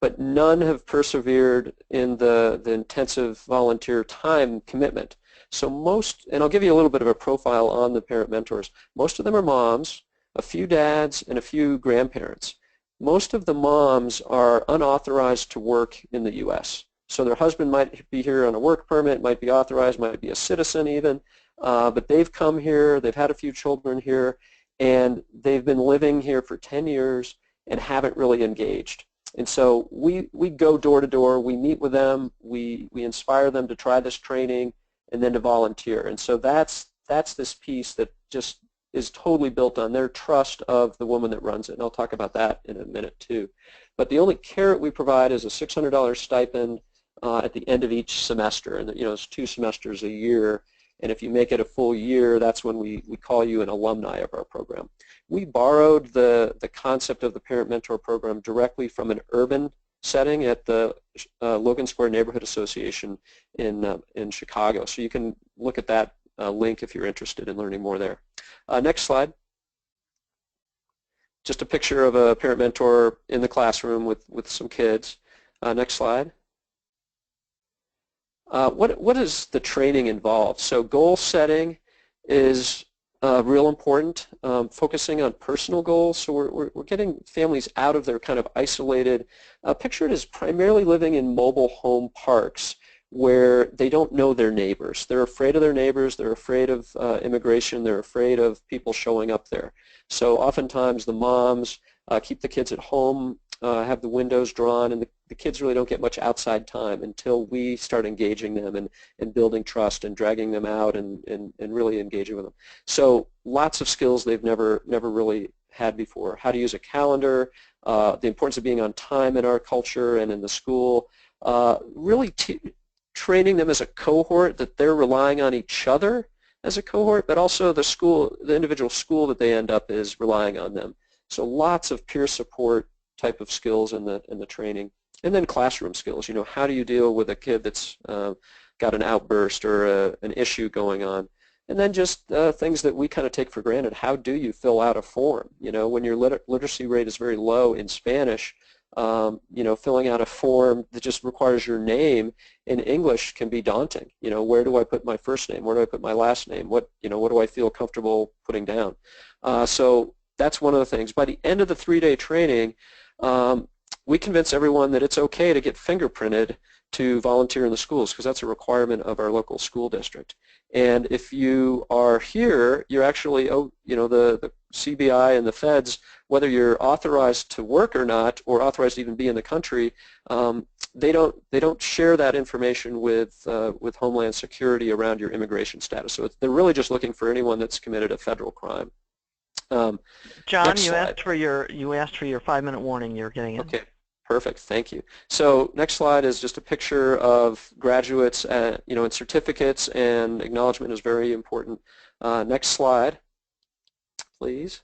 S6: but none have persevered in the intensive volunteer time commitment. So most, and I'll give you a little bit of a profile on the parent mentors. Most of them are moms, a few dads, and a few grandparents. Most of the moms are unauthorized to work in the U.S. So their husband might be here on a work permit, might be authorized, might be a citizen even, but they've come here, they've had a few children here, and they've been living here for 10 years and haven't really engaged. And so we go door to door, we meet with them, we inspire them to try this training and then to volunteer. And so that's this piece that just is totally built on their trust of the woman that runs it. And I'll talk about that in a minute too. But the only carrot we provide is a $600 stipend at the end of each semester. And it's 2 semesters a year. and if you make it a full year, that's when we call you an alumni of our program. We borrowed the concept of the Parent Mentor Program directly from an urban setting at the Logan Square Neighborhood Association in Chicago. So you can look at that link if you're interested in learning more there. Next slide. Just a picture of a parent mentor in the classroom with some kids. Next slide. What does the training involve? So goal setting is real important, focusing on personal goals. So we're getting families out of their kind of isolated, picture it as primarily living in mobile home parks where they don't know their neighbors. They're afraid of their neighbors, they're afraid of immigration, they're afraid of people showing up there. So oftentimes the moms keep the kids at home, have the windows drawn, and the kids really don't get much outside time until we start engaging them and building trust and dragging them out and really engaging with them. So lots of skills they've never really had before. How to use a calendar, the importance of being on time in our culture and in the school, really training them as a cohort, that they're relying on each other as a cohort, but also the individual school that they end up is relying on them. So lots of peer support type of skills in the training. And then classroom skills, you know, how do you deal with a kid that's got an outburst or an issue going on? And then just things that we kind of take for granted. How do you fill out a form? You know, when your literacy rate is very low in Spanish, you know, filling out a form that just requires your name in English can be daunting. You know, where do I put my first name? Where do I put my last name? What do I feel comfortable putting down? So that's one of the things. By the end of the 3-day training, we convince everyone that it's okay to get fingerprinted to volunteer in the schools, because that's a requirement of our local school district. And if you are here, you're actually, you know, the CBI and the feds, whether you're authorized to work or not, or authorized to even be in the country, they don't share that information with Homeland Security around your immigration status. So they're really just looking for anyone that's committed a federal crime.
S2: John, you asked for your 5-minute warning. You're getting it.
S6: Okay. Perfect, thank you. So next slide is just a picture of graduates, you know, and certificates, and acknowledgement is very important. Next slide, please.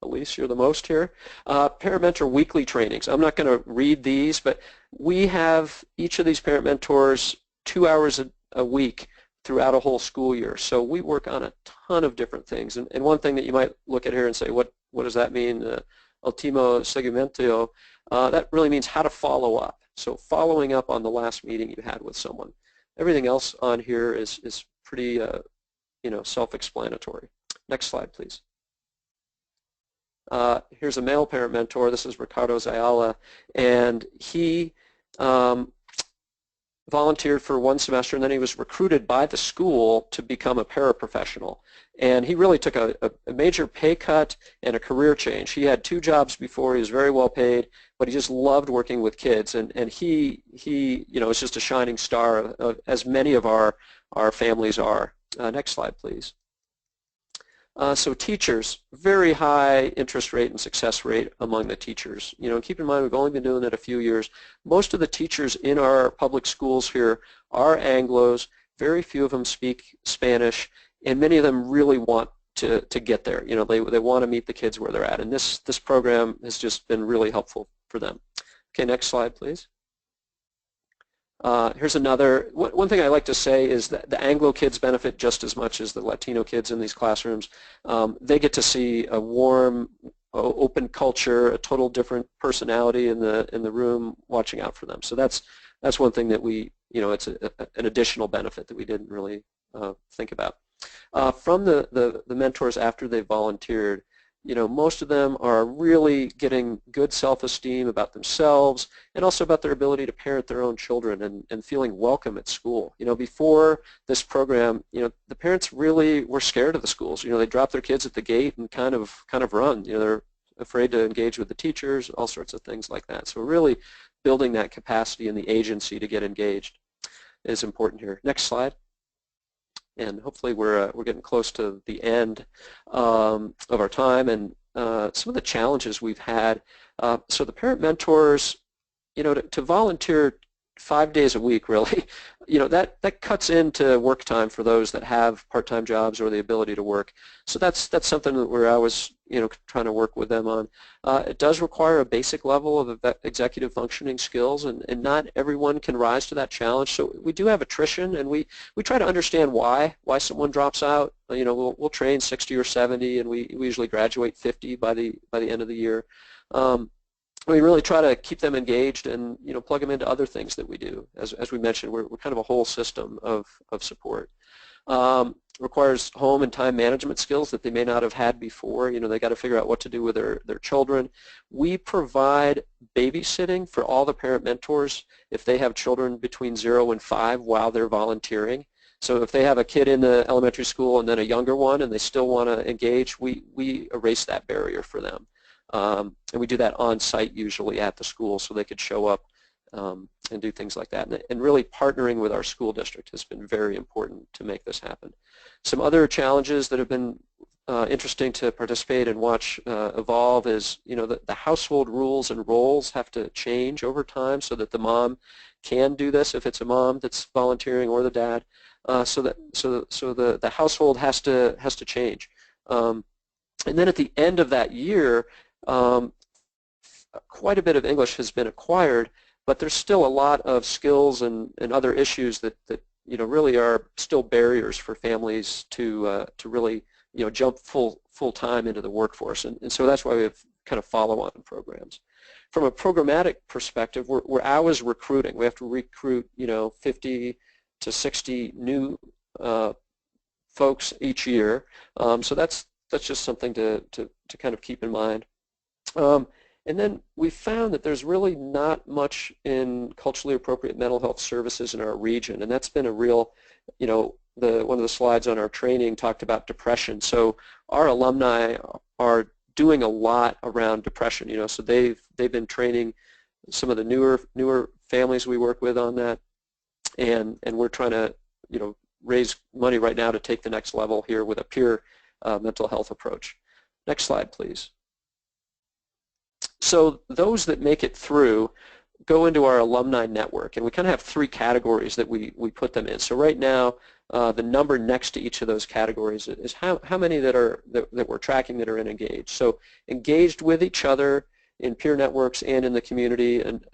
S6: Elise, you're the most here. Parent Mentor weekly trainings. I'm not going to read these, but we have each of these parent mentors 2 hours a week throughout a whole school year. So we work on a ton of different things. And one thing that you might look at here and say, what does that mean? Ultimo seguimento. That really means how to follow up. So following up on the last meeting you had with someone. Everything else on here is pretty, you know, self-explanatory. Next slide, please. Here's a male parent mentor. This is Ricardo Zayala, and he volunteered for 1 semester, and then he was recruited by the school to become a paraprofessional. And he really took a major pay cut and a career change. He had 2 jobs before. He was very well paid, but he just loved working with kids. And he you know, is just a shining star, as many of our families are. Next slide, please. So teachers, very high interest rate and success rate among the teachers. You know, keep in mind we've only been doing it a few years. Most of the teachers in our public schools here are Anglos. Very few of them speak Spanish, and many of them really want to get there. You know, they want to meet the kids where they're at, and this program has just been really helpful for them. Okay, next slide, please. Here's another. One thing I like to say is that the Anglo kids benefit just as much as the Latino kids in these classrooms. They get to see a warm, open culture, a total different personality in the room watching out for them. So that's one thing that we, you know, it's an additional benefit that we didn't really think about. From the mentors after they volunteered, you know, most of them are really getting good self-esteem about themselves and also about their ability to parent their own children and feeling welcome at school. You know, before this program, you know, the parents really were scared of the schools. You know, they drop their kids at the gate and kind of run. You know, they're afraid to engage with the teachers, all sorts of things like that. So really building that capacity and the agency to get engaged is important here. Next slide. And hopefully we're getting close to the end of our time, and some of the challenges we've had. So the parent mentors, you know, to volunteer 5 days a week, really, that cuts into work time for those that have part-time jobs or the ability to work. So that's something where I was trying to work with them on. It does require a basic level of executive functioning skills, and not everyone can rise to that challenge. So we do have attrition, and we try to understand why someone drops out. We'll train 60 or 70, and we usually graduate 50 by the end of the year. We really try to keep them engaged and plug them into other things that we do. As we mentioned, we're kind of a whole system of support. Requires home and time management skills that they may not have had before. They got to figure out what to do with their children. We provide babysitting for all the parent mentors if they have children between 0 and 5 while they're volunteering. So if they have a kid in the elementary school and then a younger one and they still want to engage, we erase that barrier for them. And we do that on site usually at the school so they could show up and do things like that. And really partnering with our school district has been very important to make this happen. Some other challenges that have been interesting to participate and watch evolve is, the household rules and roles have to change over time so that the mom can do this if it's a mom that's volunteering or the dad. So the household has to change. And then at the end of that year, quite a bit of English has been acquired, but there's still a lot of skills and other issues that really are still barriers for families to really jump full time into the workforce, and so that's why we have kind of follow-on programs. From a programmatic perspective, we're always recruiting. We have to recruit 50 to 60 new folks each year, so that's just something to kind of keep in mind. And then we found that there's really not much in culturally appropriate mental health services in our region, and that's been a real, one of the slides on our training talked about depression. So our alumni are doing a lot around depression, so they've been training some of the newer families we work with on that, and we're trying to, raise money right now to take the next level here with a peer mental health approach. Next slide, please. So those that make it through go into our alumni network, and we kind of have 3 categories that we put them in. So right now, the number next to each of those categories is how many that we're tracking that are in engaged. So engaged with each other in peer networks and in the community, and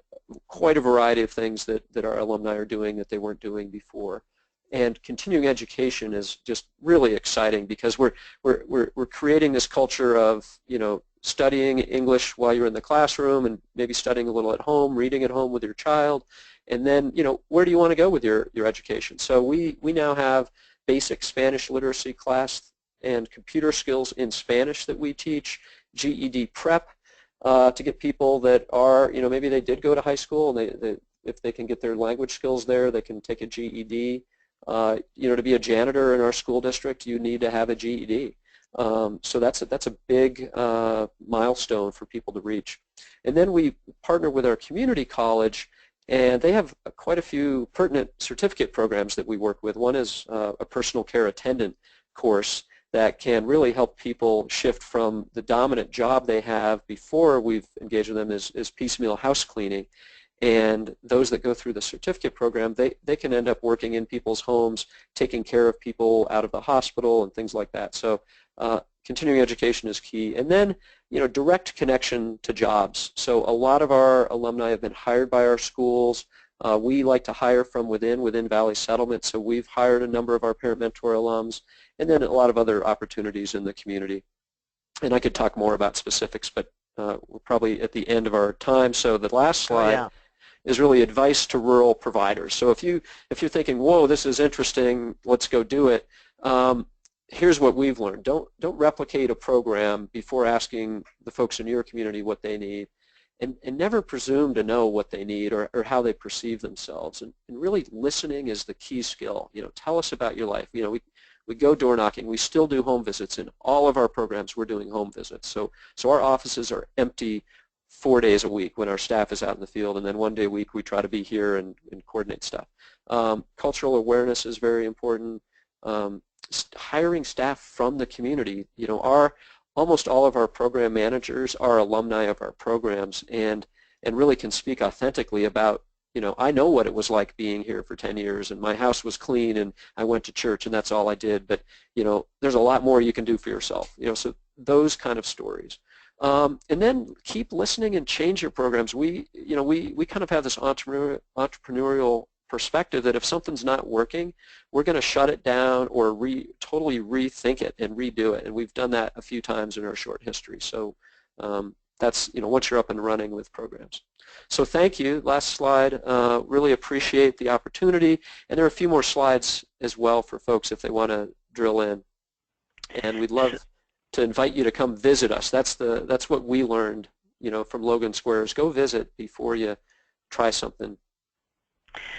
S6: quite a variety of things that our alumni are doing that they weren't doing before. And continuing education is just really exciting because we're creating this culture of studying English while you're in the classroom and maybe studying a little at home, reading at home with your child, and then where do you want to go with your education? So we now have basic Spanish literacy class and computer skills in Spanish that we teach, GED prep to get people that are maybe they did go to high school and if they can get their language skills there, they can take a GED. To be a janitor in our school district, you need to have a GED. So that's a big milestone for people to reach. And then we partner with our community college, and they have quite a few pertinent certificate programs that we work with. One is a personal care attendant course that can really help people shift from the dominant job they have before we've engaged with them is piecemeal house cleaning. And those that go through the certificate program, they can end up working in people's homes, taking care of people out of the hospital and things like that. So continuing education is key. And then, direct connection to jobs. So a lot of our alumni have been hired by our schools. We like to hire from within Valley Settlement, so we've hired a number of our parent mentor alums, and then a lot of other opportunities in the community. And I could talk more about specifics, but we're probably at the end of our time. So the last slide is really advice to rural providers. So if you're thinking, whoa, this is interesting, let's go do it. Here's what we've learned. Don't replicate a program before asking the folks in your community what they need, and never presume to know what they need or how they perceive themselves. And really listening is the key skill. Tell us about your life. We go door knocking. We still do home visits. In all of our programs, we're doing home visits. So our offices are empty 4 days a week when our staff is out in the field, and then 1 day a week we try to be here and coordinate stuff. Cultural awareness is very important. Hiring staff from the community. Almost all of our program managers are alumni of our programs and really can speak authentically about you know, I know what it was like being here for 10 years, and my house was clean, and I went to church, and that's all I did. But, you know, there's a lot more you can do for yourself. You know, so those kind of stories. And then keep listening and change your programs. We kind of have this entrepreneurial perspective that if something's not working, we're going to shut it down or totally rethink it and redo it. And we've done that a few times in our short history. So that's, you know, once you're up and running with programs. So thank you. Last slide. Really appreciate the opportunity. And there are a few more slides as well for folks if they want to drill in. And we'd love to invite you to come visit us. That's what we learned, you know, from Logan Squares. Go visit before you try something.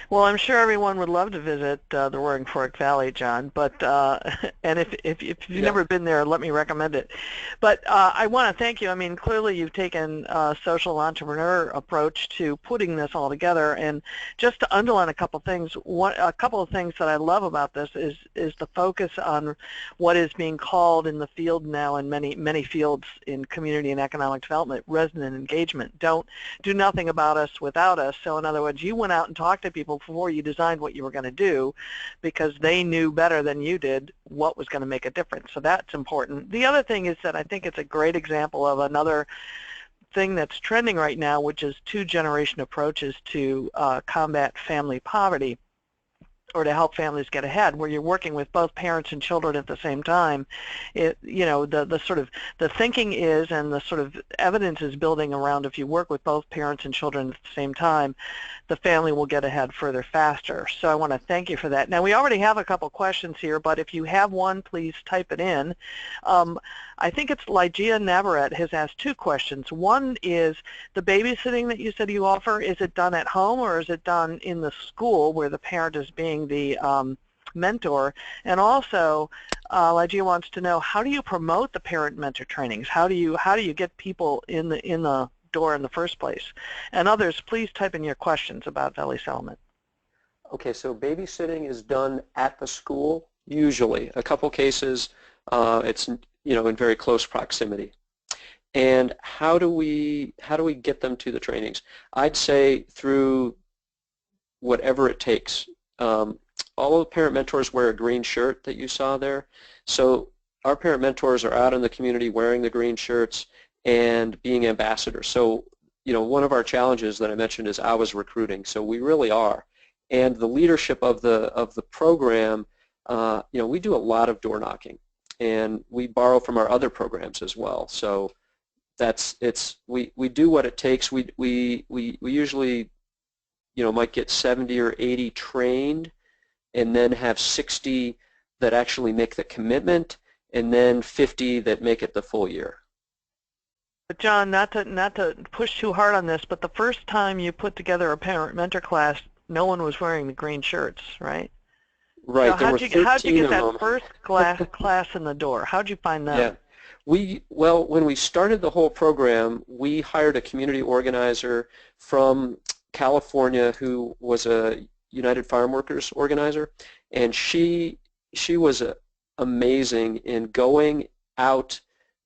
S2: Well, I'm sure everyone would love to visit the Roaring Fork Valley, John. But and if you've never been there, let me recommend it. But I want to thank you. I mean, clearly you've taken a social entrepreneur approach to putting this all together. And just to underline a couple things, a couple of things that I love about this is the focus on what is being called in the field now, in many fields in community and economic development, resident engagement. Don't do nothing about us without us. So in other words, you went out and talked to people before you designed what you were going to do, because they knew better than you did what was going to make a difference. So that's important. The other thing is that I think it's a great example of another thing that's trending right now, which is two-generation approaches to combat family poverty, or to help families get ahead, where you're working with both parents and children at the same time. You know, the sort of the thinking is, and the sort of evidence is building around, if you work with both parents and children at the same time, the family will get ahead further faster. So I want to thank you for that. Now, we already have a couple questions here, but if you have one, please type it in. I think it's Lygia Navarette has asked two questions. One is the babysitting that you said you offer, is it done at home or is it done in the school where the parent is being the mentor? And also, Lygia wants to know, how do you promote the parent-mentor trainings? How do you get people in the door in the first place? And others, please type in your questions about Valley Settlement.
S6: Okay, so babysitting is done at the school, usually. A couple cases, it's, you know, in very close proximity. And how do we get them to the trainings? I'd say through whatever it takes. All of the parent mentors wear a green shirt that you saw there. So our parent mentors are out in the community wearing the green shirts and being ambassadors. So, you know, one of our challenges that I mentioned is hours recruiting. So we really are. And the leadership of the program, you know, we do a lot of door knocking, and we borrow from our other programs as well. So we do what it takes. We usually, you know, might get 70 or 80 trained, and then have 60 that actually make the commitment, and then 50 that make it the full year.
S2: But John, not to push too hard on this, but the first time you put together a parent-mentor class, no one was wearing the green shirts, right?
S6: Right.
S2: So how'd you get that first class in the door? How'd you find that?
S6: Yeah. Well, when we started the whole program, we hired a community organizer from California who was a United Farm Workers organizer, and she was amazing in going out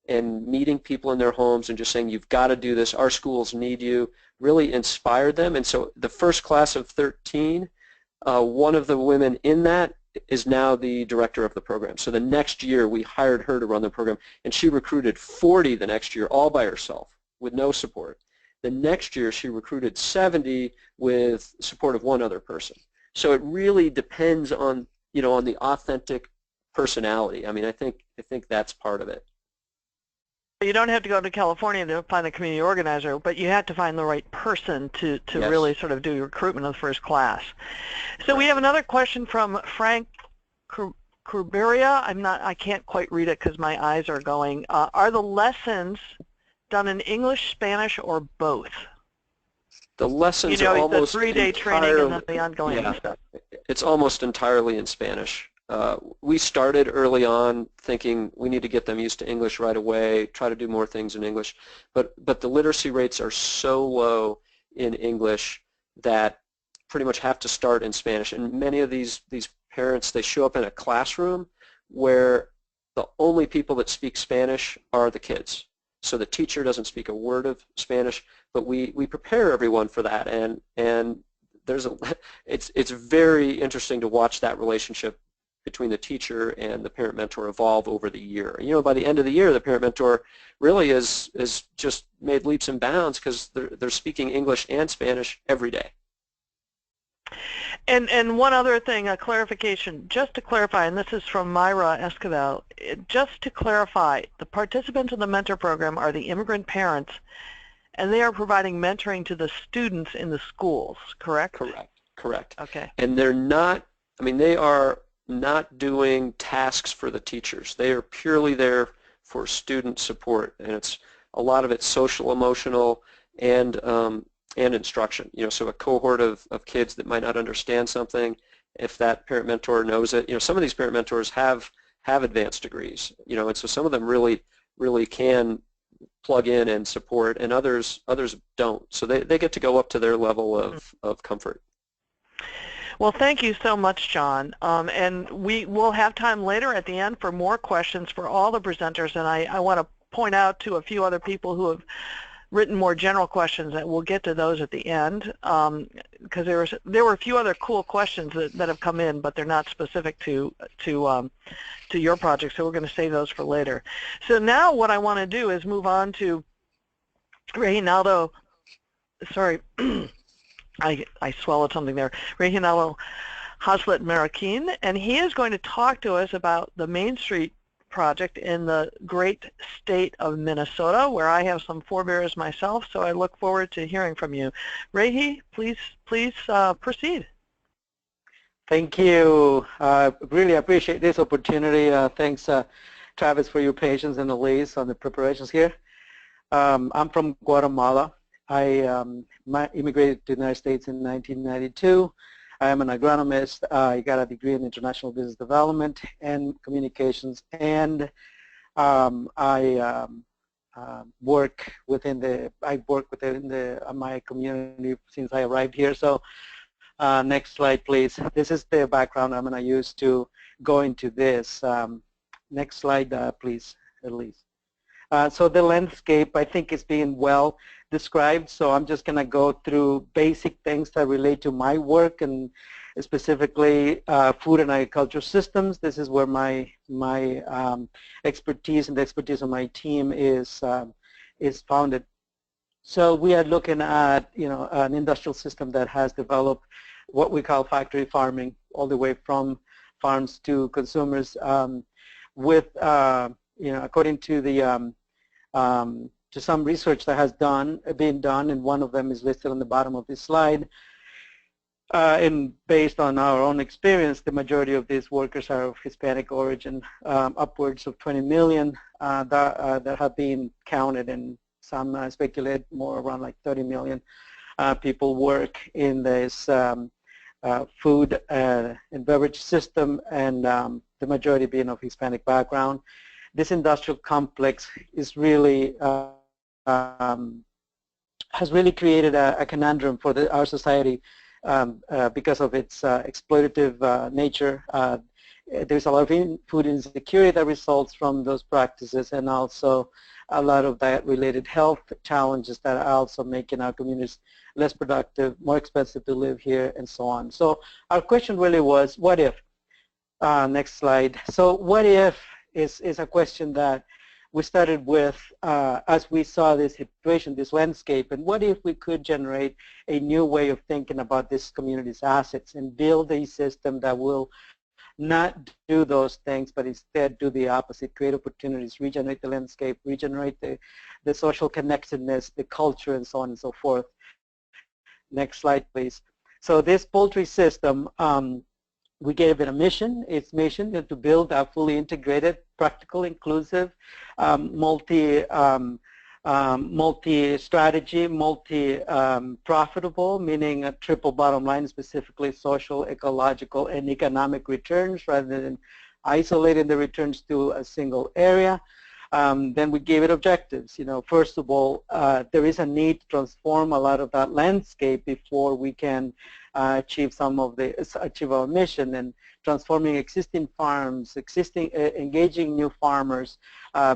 S6: and meeting people in their homes and just saying, you've got to do this, our schools need you, really inspired them. And so the first class of 13, one of the women in that is now the director of the program. So the next year we hired her to run the program, and she recruited 40 the next year all by herself with no support. The next year she recruited 70 with support of one other person. So it really depends on, you know, on the authentic personality. I mean, I think that's part of it.
S2: You don't have to go to California to find a community organizer, but you have to find the right person to
S6: Yes.
S2: really sort of do your recruitment of the first class. So we have another question from Frank Kruberia. I can't quite read it because my eyes are going. Are the lessons done in English, Spanish, or both?
S6: The lessons,
S2: you know,
S6: are almost
S2: the 3-day training and then the ongoing stuff.
S6: It's almost entirely in Spanish. We started early on thinking we need to get them used to English right away, try to do more things in English, but the literacy rates are so low in English that pretty much have to start in Spanish. And many of these parents, they show up in a classroom where the only people that speak Spanish are the kids. So the teacher doesn't speak a word of Spanish, but we prepare everyone for that, and it's very interesting to watch that relationship between the teacher and the parent mentor evolve over the year. You know, by the end of the year, the parent mentor really is just made leaps and bounds because they're speaking English and Spanish every day.
S2: And one other thing, a clarification, just to clarify, and this is from Myra Esquivel, just to clarify, the participants in the mentor program are the immigrant parents, and they are providing mentoring to the students in the schools, correct?
S6: Correct.
S2: Okay.
S6: And they're not, I mean, they are not doing tasks for the teachers. They are purely there for student support, and it's a lot of it's social, emotional, and instruction. You know, so a cohort of kids that might not understand something, if that parent mentor knows it, you know, some of these parent mentors have advanced degrees, you know, and so some of them really can plug in and support, and others don't. So they get to go up to their level of comfort.
S2: Well, thank you so much, John. And we will have time later at the end for more questions for all the presenters, and I want to point out to a few other people who have written more general questions, that we'll get to those at the end, because there were a few other cool questions that have come in, but they're not specific to your project, so we're going to save those for later. So now what I want to do is move on to Reginaldo. Sorry, I swallowed something there. Reginaldo Haslett-Marroquin, and he is going to talk to us about the Main Street project in the great state of Minnesota, where I have some forebears myself, so I look forward to hearing from you. Rehi, please proceed.
S7: Thank you. Really appreciate this opportunity. Thanks, Travis, for your patience and Elise on the preparations here. I'm from Guatemala. I immigrated to the United States in 1992. I am an agronomist. I got a degree in international business development and communications, and I work within my community since I arrived here. So next slide, please. This is the background I'm going to use to go into this. Next slide, please, Elise. So the landscape, I think, is being well described, so I'm just going to go through basic things that relate to my work, and specifically food and agriculture systems. This is where my expertise and the expertise of my team is founded. So we are looking at, you know, an industrial system that has developed what we call factory farming, all the way from farms to consumers, with you know, according to the to some research that has been done, and one of them is listed on the bottom of this slide. And based on our own experience, the majority of these workers are of Hispanic origin, upwards of 20 million that have been counted, and some speculate more around like 30 million people work in this food and beverage system, and the majority being of Hispanic background. This industrial complex is really has really created a conundrum for our society because of its exploitative nature. There's a lot of food insecurity that results from those practices, and also a lot of that related health challenges that are also making our communities less productive, more expensive to live here, and so on. So our question really was, what if? Next slide. So what if is a question that we started with as we saw this situation, this landscape, and what if we could generate a new way of thinking about this community's assets and build a system that will not do those things, but instead do the opposite, create opportunities, regenerate the landscape, regenerate the social connectedness, the culture, and so on and so forth. Next slide, please. So this poultry system, we gave it a mission. Its mission is to build a fully integrated, practical, inclusive, multi-strategy, multi-profitable, meaning a triple bottom line, specifically social, ecological, and economic returns, rather than isolating the returns to a single area. Then we gave it objectives. First of all, there is a need to transform a lot of that landscape before we can achieve our mission, and transforming existing farms, engaging new farmers,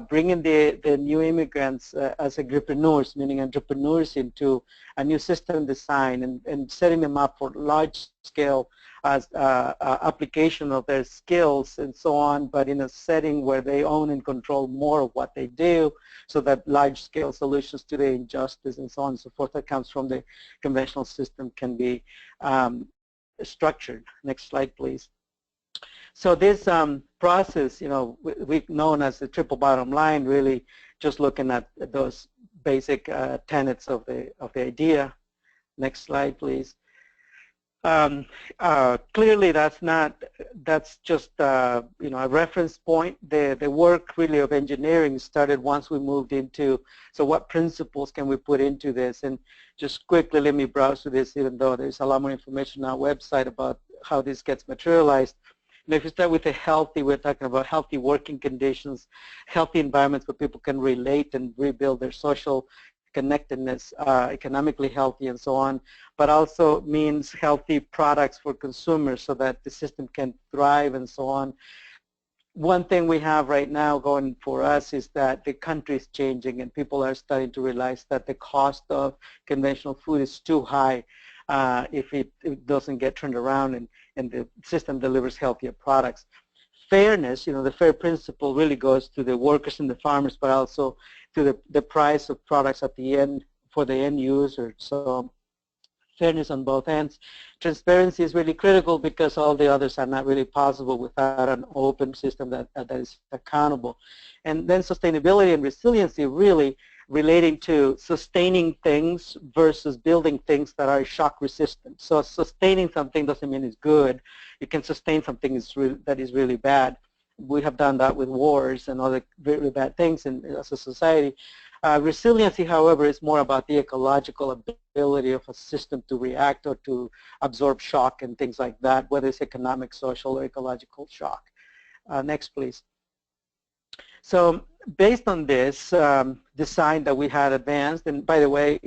S7: bringing the new immigrants as agripreneurs, meaning entrepreneurs, into a new system design, and setting them up for large-scale application of their skills and so on, but in a setting where they own and control more of what they do, so that large-scale solutions to the injustice and so on and so forth that comes from the conventional system can be structured. Next slide, please. So this process, we've known as the triple bottom line, really just looking at those basic tenets of the idea. Next slide, please. Clearly, that's just a reference point. The work really of engineering started once we moved into, so what principles can we put into this? And just quickly, let me browse through this, even though there's a lot more information on our website about how this gets materialized. If you start with the healthy, we're talking about healthy working conditions, healthy environments where people can relate and rebuild their social connectedness, economically healthy and so on, but also means healthy products for consumers so that the system can thrive and so on. One thing we have right now going for us is that the country is changing, and people are starting to realize that the cost of conventional food is too high if it doesn't get turned around and the system delivers healthier products. Fairness, the fair principle really goes to the workers and the farmers, but also to the price of products at the end for the end user. So fairness on both ends. Transparency is really critical because all the others are not really possible without an open system that is accountable. And then sustainability and resiliency, really relating to sustaining things versus building things that are shock resistant. So sustaining something doesn't mean it's good. You can sustain something that is really bad. We have done that with wars and other really bad things as a society. Resiliency, however, is more about the ecological ability of a system to react or to absorb shock and things like that, whether it's economic, social, or ecological shock. Next, please. So based on this design that we had advanced, and by the way,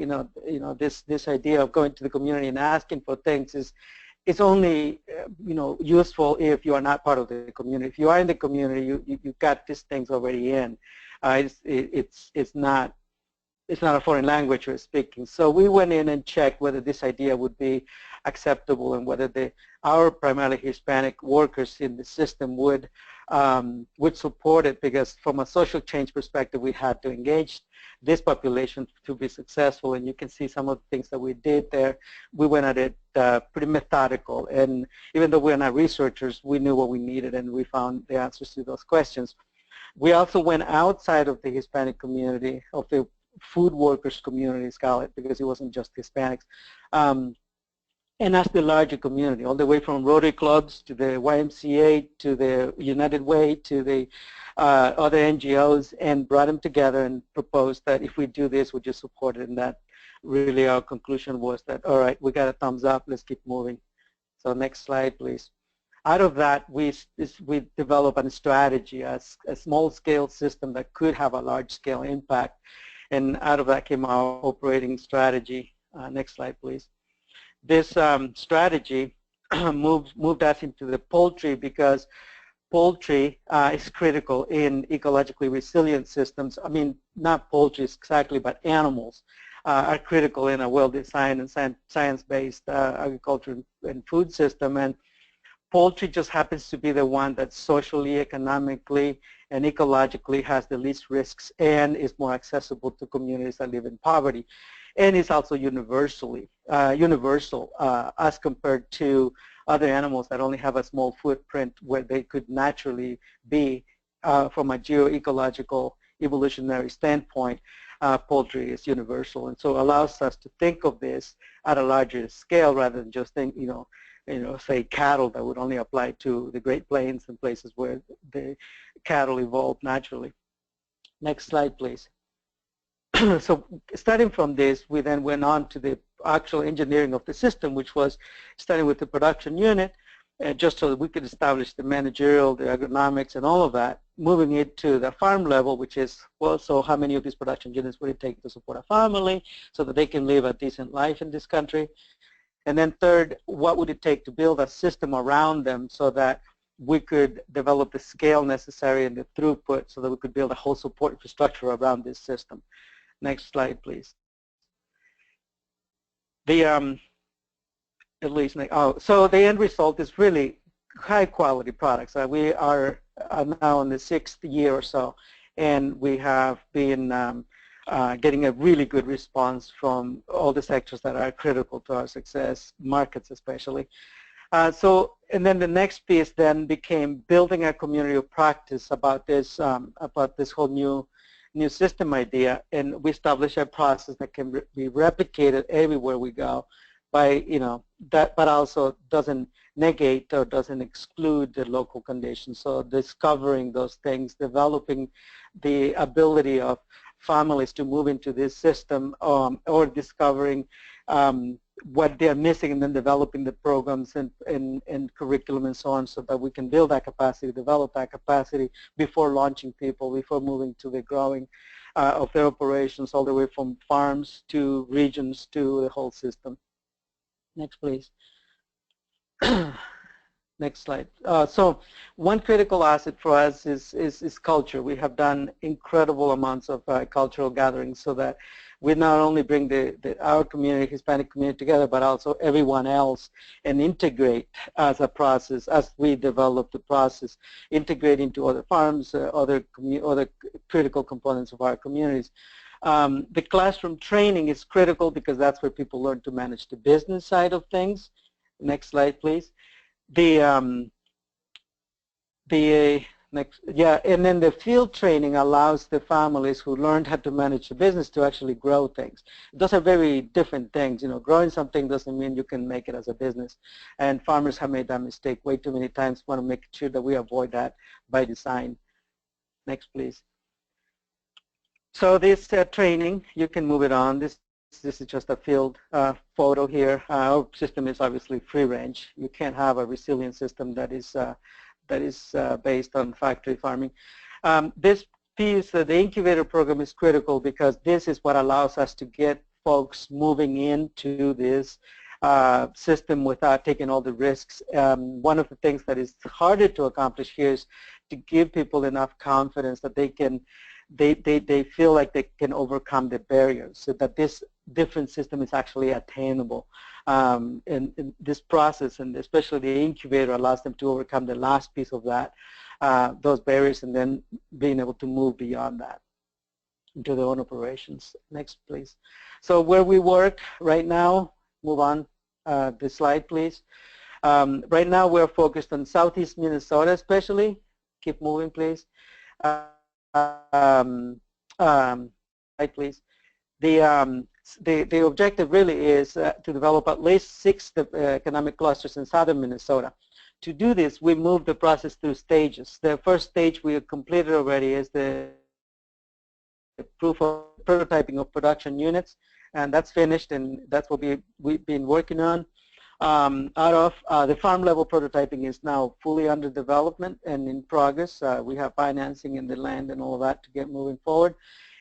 S7: this idea of going to the community and asking for things is only useful if you are not part of the community. If you are in the community, you got these things already in. It's not a foreign language we're speaking. So we went in and checked whether this idea would be acceptable and whether our primarily Hispanic workers in the system would support it, because from a social change perspective, we had to engage this population to be successful. And you can see some of the things that we did there. We went at it pretty methodical. And even though we're not researchers, we knew what we needed, and we found the answers to those questions. We also went outside of the Hispanic community, of the food workers community, call it, because it wasn't just Hispanics, and asked the larger community, all the way from Rotary clubs to the YMCA to the United Way to the other NGOs, and brought them together and proposed that if we do this, would you support it? And that really our conclusion was that, all right, we got a thumbs up, let's keep moving. So next slide, please. Out of that, we developed a strategy, a small-scale system that could have a large-scale impact. And out of that came our operating strategy. Next slide, please. This strategy moved us into the poultry, because poultry is critical in ecologically resilient systems. I mean, not poultry exactly, but animals are critical in a well-designed and science-based agriculture and food system. And poultry just happens to be the one that socially, economically, and ecologically has the least risks and is more accessible to communities that live in poverty. And it's also universal as compared to other animals that only have a small footprint where they could naturally be from a geo-ecological evolutionary standpoint. Poultry is universal, and so allows us to think of this at a larger scale rather than just think, say cattle that would only apply to the Great Plains and places where the cattle evolved naturally. Next slide, please. So starting from this, we then went on to the actual engineering of the system, which was starting with the production unit, just so that we could establish the managerial, the agronomics, and all of that. moving it to the farm level, which is, well, so how many of these production units would it take to support a family so that they can live a decent life in this country? And then third, what would it take to build a system around them so that we could develop the scale necessary and the throughput so that we could build a whole support infrastructure around this system. Next slide, please. The so the end result is really high quality products. We are now in the 6th year or so, and we have been getting a really good response from all the sectors that are critical to our success, markets especially. And then the next piece then became building a community of practice about this whole new system idea, and we established a process that can be replicated everywhere we go by, that, but also doesn't negate or doesn't exclude the local conditions. So discovering those things, developing the ability of families to move into this system, or discovering what they're missing, and then developing the programs and curriculum and so on, so that we can build that capacity, develop that capacity before launching people, before moving to the growing of their operations, all the way from farms to regions to the whole system. Next, please. Next slide. So one critical asset for us is culture. We have done incredible amounts of cultural gatherings so that we not only bring our community, Hispanic community together, but also everyone else, and integrate as a process, as we develop the process, integrate into other farms, other critical components of our communities. The classroom training is critical because that's where people learn to manage the business side of things. Next slide, please. And then the field training allows the families who learned how to manage the business to actually grow things. Those are very different things. Growing something doesn't mean you can make it as a business. And farmers have made that mistake way too many times. We want to make sure that we avoid that by design. Next, please. So this training, you can move it on. This is just a field photo here. Our system is obviously free range. You can't have a resilient system that is based on factory farming. This piece, the incubator program, is critical because this is what allows us to get folks moving into this system without taking all the risks. One of the things that is harder to accomplish here is to give people enough confidence that they feel like they can overcome the barriers, so that this different system is actually attainable. And this process, and especially the incubator, allows them to overcome the last piece of that, those barriers, and then being able to move beyond that into their own operations. Next, please. So where we work right now, move on the slide, please. Right now we're focused on Southeast Minnesota especially. Keep moving, please. Right, please. The objective really is to develop at least 6 economic clusters in southern Minnesota. To do this, we move the process through stages. The first stage we have completed already is the proof of prototyping of production units, and that's finished, and that's what we've been working on. The farm level prototyping is now fully under development and in progress. We have financing in the land and all of that to get moving forward.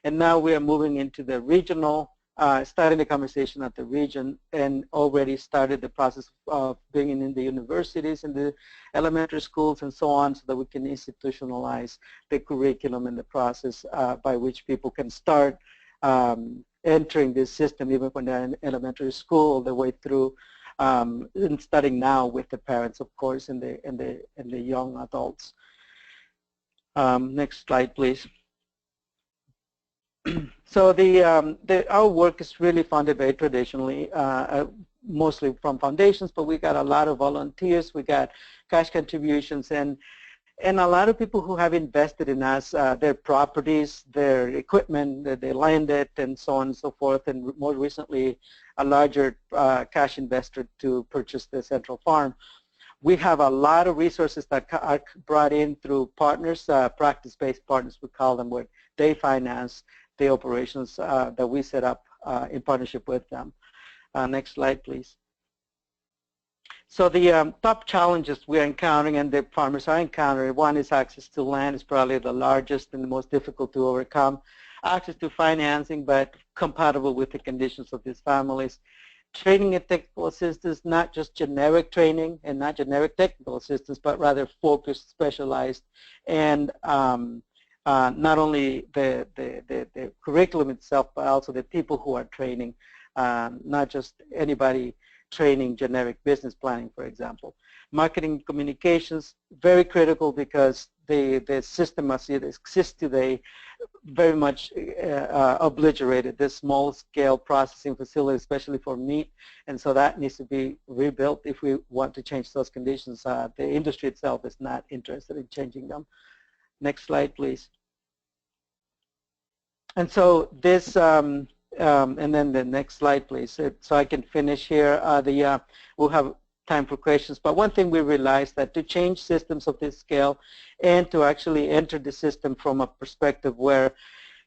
S7: And now we are moving into the regional, starting the conversation at the region, and already started the process of bringing in the universities and the elementary schools and so on, so that we can institutionalize the curriculum and the process by which people can start entering this system even when they're in elementary school, all the way through and starting now with the parents, of course, and the young adults. Next slide, please. So our work is really funded very traditionally, mostly from foundations, but we got a lot of volunteers, we got cash contributions, and a lot of people who have invested in us, their properties, their equipment, they lend it, and so on and so forth, and more recently a larger cash investor to purchase the central farm. We have a lot of resources that are brought in through partners, practice-based partners we call them, where they finance the operations that we set up in partnership with them. Next slide, please. So the top challenges we're encountering and the farmers are encountering, one is access to land is probably the largest and the most difficult to overcome. Access to financing, but compatible with the conditions of these families. Training and technical assistance, not just generic training and not generic technical assistance, but rather focused, specialized, and not only the curriculum itself, but also the people who are training, not just anybody training generic business planning, for example. Marketing communications, very critical because the system as it exists today very much obliterated this small-scale processing facility, especially for meat, and so that needs to be rebuilt if we want to change those conditions. The industry itself is not interested in changing them. Next slide, please. And so this, and then the next slide, please, so I can finish here. We'll have time for questions, but one thing we realized that to change systems of this scale and to actually enter the system from a perspective where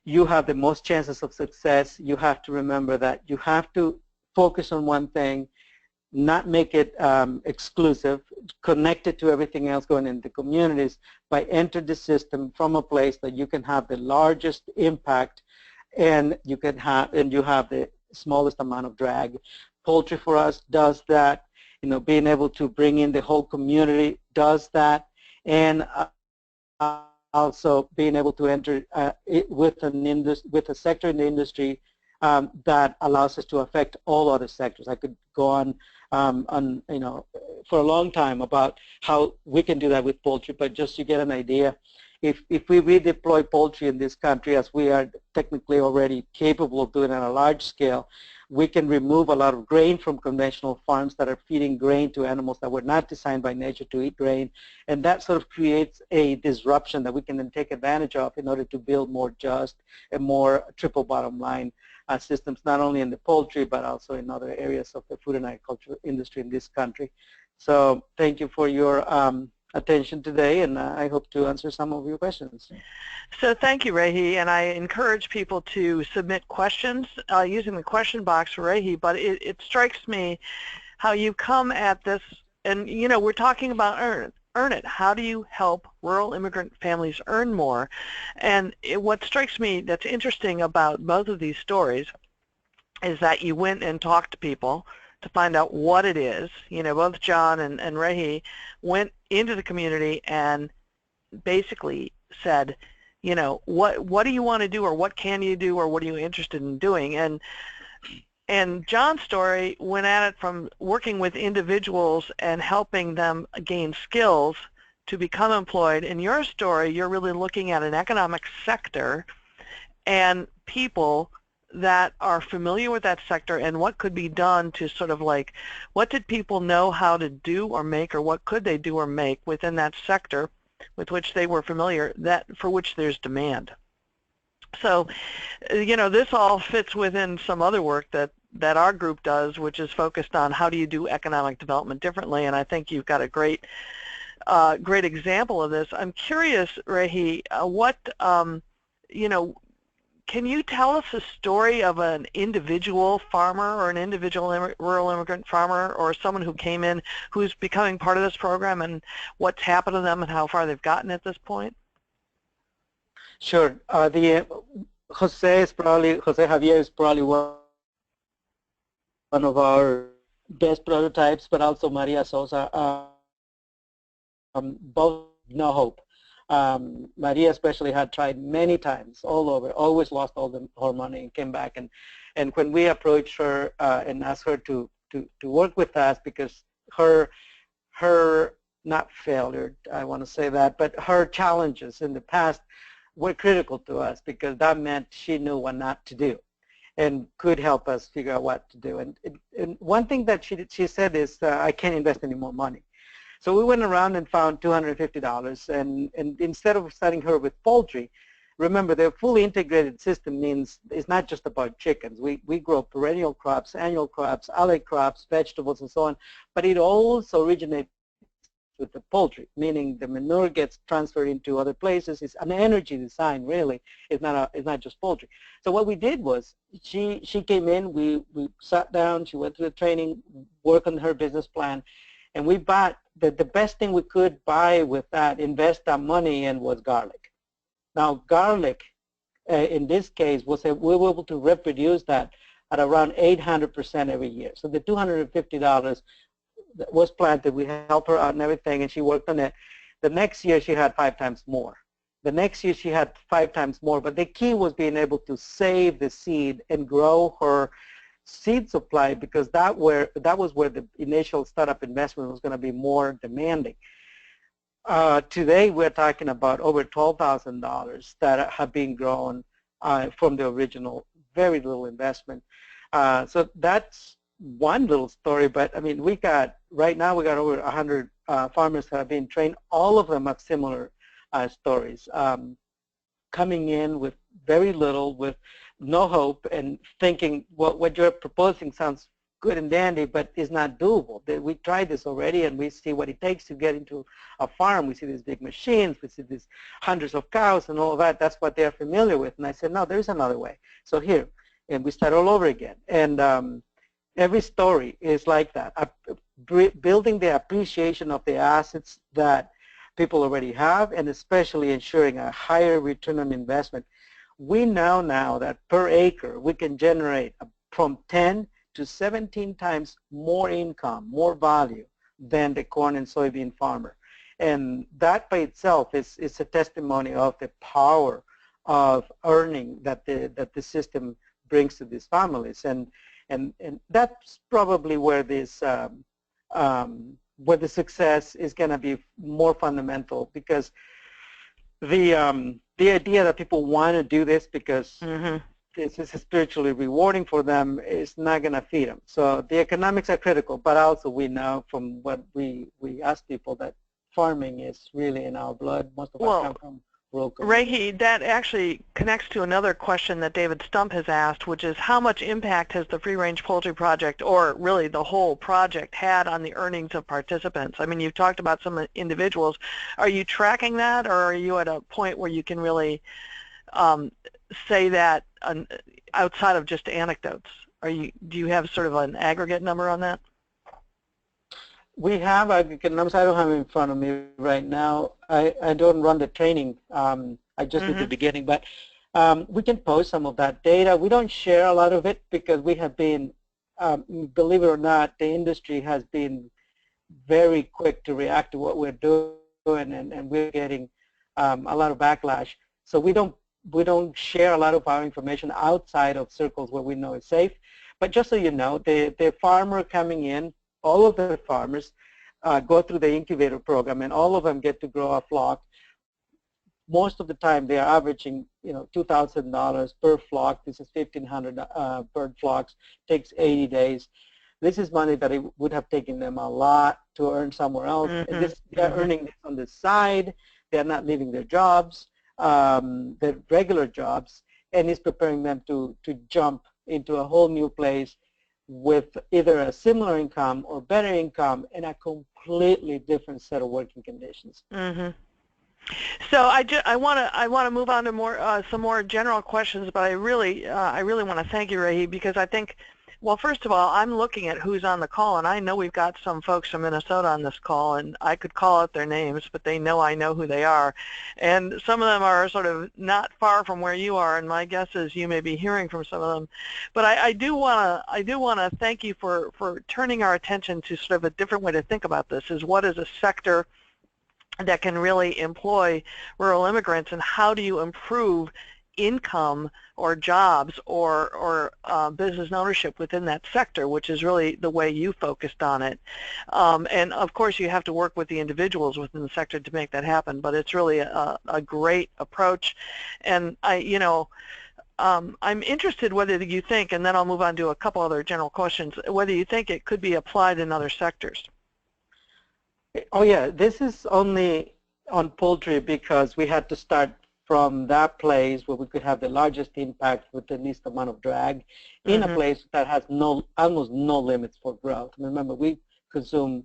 S7: you have the most chances of success, you have to remember that you have to focus on one thing, not make it exclusive, connect it to everything else going in the communities, but enter the system from a place that you can have the largest impact and you can have, and you have the smallest amount of drag. Poultry for us does that. You know, being able to bring in the whole community does that, and also being able to enter with a sector in the industry that allows us to affect all other sectors. I could go on, you know, for a long time about how we can do that with poultry, but just to get an idea, if we redeploy poultry in this country, as we are technically already capable of doing on a large scale, we can remove a lot of grain from conventional farms that are feeding grain to animals that were not designed by nature to eat grain, and that sort of creates a disruption that we can then take advantage of in order to build more just and more triple bottom line systems, not only in the poultry but also in other areas of the food and agriculture industry in this country. So thank you for your attention today, and I hope to answer some of your questions.
S2: So thank you, Rehi, and I encourage people to submit questions using the question box for Rehi, but it strikes me how you come at this, and you know, we're talking about earn it. How do you help rural immigrant families earn more? And what strikes me that's interesting about both of these stories is that you went and talked to people to find out what it is. You know, both John and Rehi went into the community and basically said, you know, what do you want to do, or what can you do, or what are you interested in doing? And John's story went at it from working with individuals and helping them gain skills to become employed. In your story, you're really looking at an economic sector and people that are familiar with that sector and what could be done to sort of like, what did people know how to do or make, or what could they do or make within that sector with which they were familiar, that for which there's demand. So, you know, this all fits within some other work that our group does, which is focused on how do you do economic development differently, and I think you've got a great example of this. I'm curious, Rehi, you know, can you tell us a story of an individual farmer or an individual rural immigrant farmer or someone who came in who's becoming part of this program and what's happened to them and how far they've gotten at this point?
S7: Sure. Jose Javier is probably one of our best prototypes, but also Maria Sosa, both no hope. Maria especially had tried many times all over, always lost all her money and came back. And when we approached her and asked her to work with us, because her not failure, I want to say that, but her challenges in the past were critical to us, because that meant she knew what not to do and could help us figure out what to do. And one thing that she said is, I can't invest any more money. So we went around and found $250, and instead of starting her with poultry, remember the fully integrated system means it's not just about chickens. We grow perennial crops, annual crops, allied crops, vegetables, and so on, but it also originates with the poultry, meaning the manure gets transferred into other places. It's an energy design, really. It's not just poultry. So what we did was she came in, we sat down, she went through the training, worked on her business plan, And we bought, the best thing we could buy with that, invest that money in, was garlic. Now garlic, in this case, we were able to reproduce that at around 800% every year. So the $250 that was planted, we helped her out and everything, and she worked on it. The next year she had 5 times more. The next year she had 5 times more, but the key was being able to save the seed and grow her seed supply, because that was where the initial startup investment was going to be more demanding. Today we're talking about over $12,000 that have been grown from the original very little investment. So that's one little story, but I mean, right now we got over 100 farmers that have been trained. All of them have similar stories, coming in with very little, with no hope, and thinking, well, what you're proposing sounds good and dandy, but is not doable. We tried this already, and we see what it takes to get into a farm. We see these big machines, we see these hundreds of cows and all of that. That's what they're familiar with. And I said, no, there's another way. So here, and we start all over again. And every story is like that, building the appreciation of the assets that people already have, and especially ensuring a higher return on investment. We know now that per acre we can generate from 10 to 17 times more income, more value than the corn and soybean farmer. And that by itself is a testimony of the power of earning that the system brings to these families. And that's probably where this where the success is going to be more fundamental, because the idea that people want to do this because this is spiritually rewarding for them is not going to feed them. So the economics are critical, but also we know from what we ask people that farming is really in our blood. Most of us come from rural communities.
S2: Rehi, that actually connects to another question that David Stump has asked, which is how much impact has the free-range poultry project, or really the whole project, had on the earnings of participants? I mean, you've talked about some individuals. Are you tracking that, or are you at a point where you can really say that outside of just anecdotes? Do you have sort of an aggregate number on that?
S7: We have aggregate numbers. I don't have it in front of me right now. I don't run the training. I just did the beginning, but we can post some of that data. We don't share a lot of it because we have been, believe it or not, the industry has been very quick to react to what we're doing, and we're getting a lot of backlash. So we don't share a lot of our information outside of circles where we know it's safe. But just so you know, the farmer coming in, all of the farmers go through the incubator program, and all of them get to grow a flock. Most of the time, they are averaging, $2,000 per flock. This is 1,500 bird flocks. Takes 80 days. This is money that it would have taken them a lot to earn somewhere else. And they're earning this on the side. They're not leaving their jobs, their regular jobs, and it's preparing them to jump into a whole new place with either a similar income or better income and a completely different set of working conditions.
S2: So I want to move on to some more general questions, but I really want to thank you, Rehi, because I think, well, first of all, I'm looking at who's on the call, and I know we've got some folks from Minnesota on this call, and I could call out their names, but they know I know who they are. And some of them are sort of not far from where you are, and my guess is you may be hearing from some of them. But I do want to thank you for turning our attention to sort of a different way to think about this, is what is a sector that can really employ rural immigrants, and how do you improve income or jobs or business ownership within that sector, which is really the way you focused on it. And of course you have to work with the individuals within the sector to make that happen, but it's really a great approach. And I'm interested whether you think, and then I'll move on to a couple other general questions, whether you think it could be applied in other sectors.
S7: Oh yeah, this is only on poultry because we had to start from that place where we could have the largest impact with the least amount of drag in a place that has almost no limits for growth. Remember, we consume,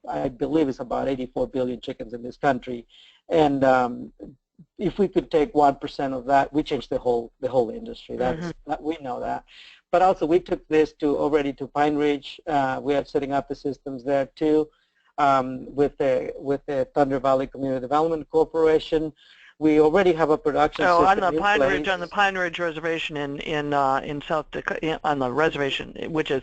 S7: I believe it's about 84 billion chickens in this country, and if we could take 1% of that, we changed the whole industry. We know that. But also we took this already to Pine Ridge. We are setting up the systems there too. with the Thunder Valley Community Development Corporation. We already have a production system
S2: on the
S7: in
S2: Pine
S7: place.
S2: Ridge, on the Pine Ridge Reservation in South Dakota, on the reservation, which is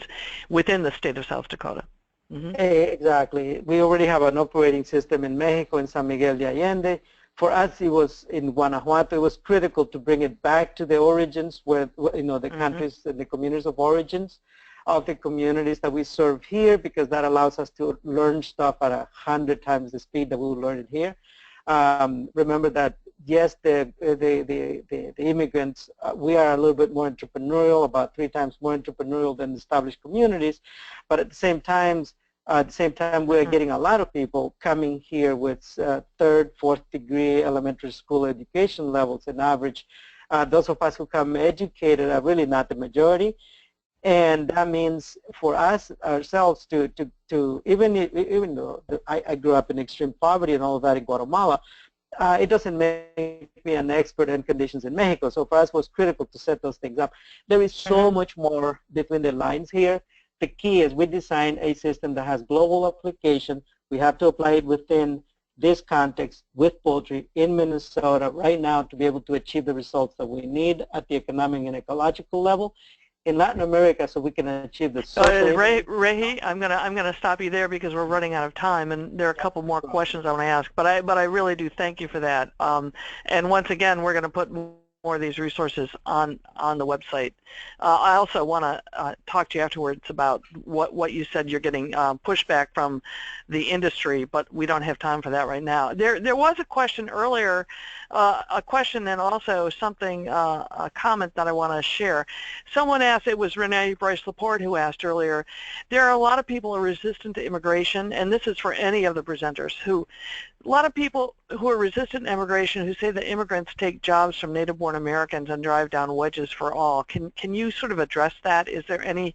S2: within the state of South Dakota. Mm-hmm.
S7: Exactly. We already have an operating system in Mexico, in San Miguel de Allende. For us, it was in Guanajuato. It was critical to bring it back to the origins, where the countries and the communities of origins of the communities that we serve here, because that allows us to learn stuff at 100 times the speed that we will learn it here. Remember that, yes, the immigrants, we are a little bit more entrepreneurial, about 3 times more entrepreneurial than established communities, but at the same time, we're getting a lot of people coming here with 3rd, 4th degree elementary school education levels on average. Those of us who come educated are really not the majority. And that means for us ourselves to even though I grew up in extreme poverty and all of that in Guatemala, it doesn't make me an expert in conditions in Mexico. So for us it was critical to set those things up. There is so much more between the lines here. The key is we design a system that has global application. We have to apply it within this context with poultry in Minnesota right now to be able to achieve the results that we need at the economic and ecological level. In Latin America, so we can achieve the social.
S2: Rehi, I'm gonna stop you there because we're running out of time, and there are a couple more questions I want to ask. But I really do thank you for that. And once again, we're going to put more of these resources on the website. I also want to talk to you afterwards about what you said. You're getting pushback from the industry, but we don't have time for that right now. There was a question earlier, a question and also something, a comment that I want to share. Someone asked, it was Renee Bryce-Laporte who asked earlier, there are a lot of people who are resistant to immigration, and this is for any of the presenters, a lot of people who are resistant to immigration who say that immigrants take jobs from native-born Americans and drive down wedges for all. Can you sort of address that? Is there any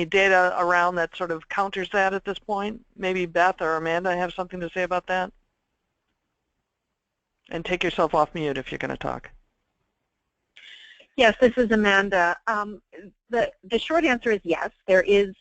S2: data around that sort of counters that at this point? Maybe Beth or Amanda have something to say about that? And take yourself off mute if you're going to talk.
S3: Yes, this is Amanda. The short answer is yes. There is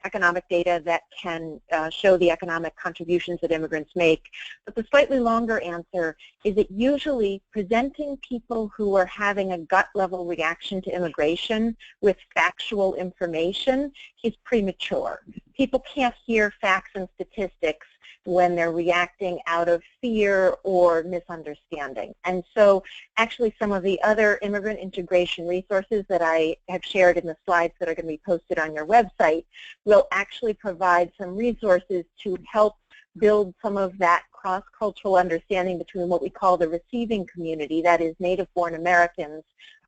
S3: economic data that can show the economic contributions that immigrants make. But the slightly longer answer is that usually presenting people who are having a gut-level reaction to immigration with factual information is premature. People can't hear facts and statistics when they're reacting out of fear or misunderstanding. And so actually some of the other immigrant integration resources that I have shared in the slides that are going to be posted on your website will actually provide some resources to help build some of that cross-cultural understanding between what we call the receiving community, that is native-born Americans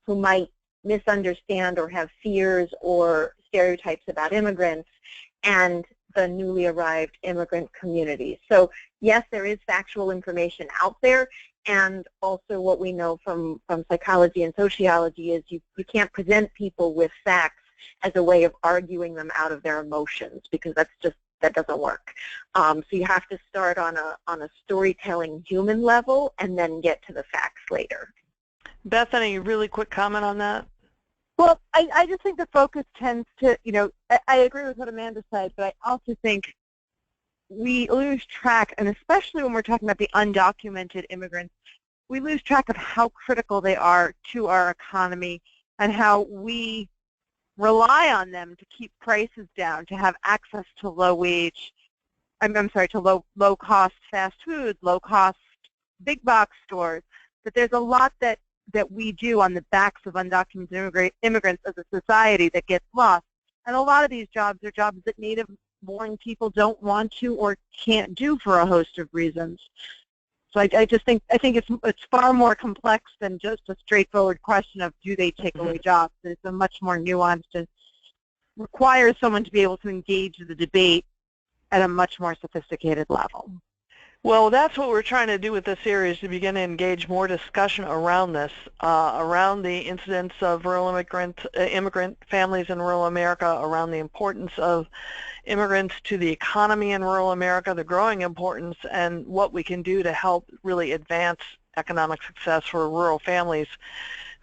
S3: who might misunderstand or have fears or stereotypes about immigrants, and the newly arrived immigrant community. So yes, there is factual information out there, and also what we know from psychology and sociology is you can't present people with facts as a way of arguing them out of their emotions, because that doesn't work. So you have to start on a storytelling human level and then get to the facts later.
S2: Beth, any really quick comment on that?
S5: Well, I just think the focus tends to, I agree with what Amanda said, but I also think we lose track, and especially when we're talking about the undocumented immigrants, we lose track of how critical they are to our economy and how we rely on them to keep prices down, to have access to low-wage, to low-cost fast food, low-cost big box stores. But there's a lot that we do on the backs of undocumented immigrants as a society that gets lost. And a lot of these jobs are jobs that native-born people don't want to or can't do for a host of reasons. So I think it's far more complex than just a straightforward question of do they take away jobs. It's a much more nuanced and requires someone to be able to engage the debate at a much more sophisticated level.
S2: Well, that's what we're trying to do with this series, to begin to engage more discussion around this, around the incidence of rural immigrant families in rural America, around the importance of immigrants to the economy in rural America, the growing importance, and what we can do to help really advance economic success for rural families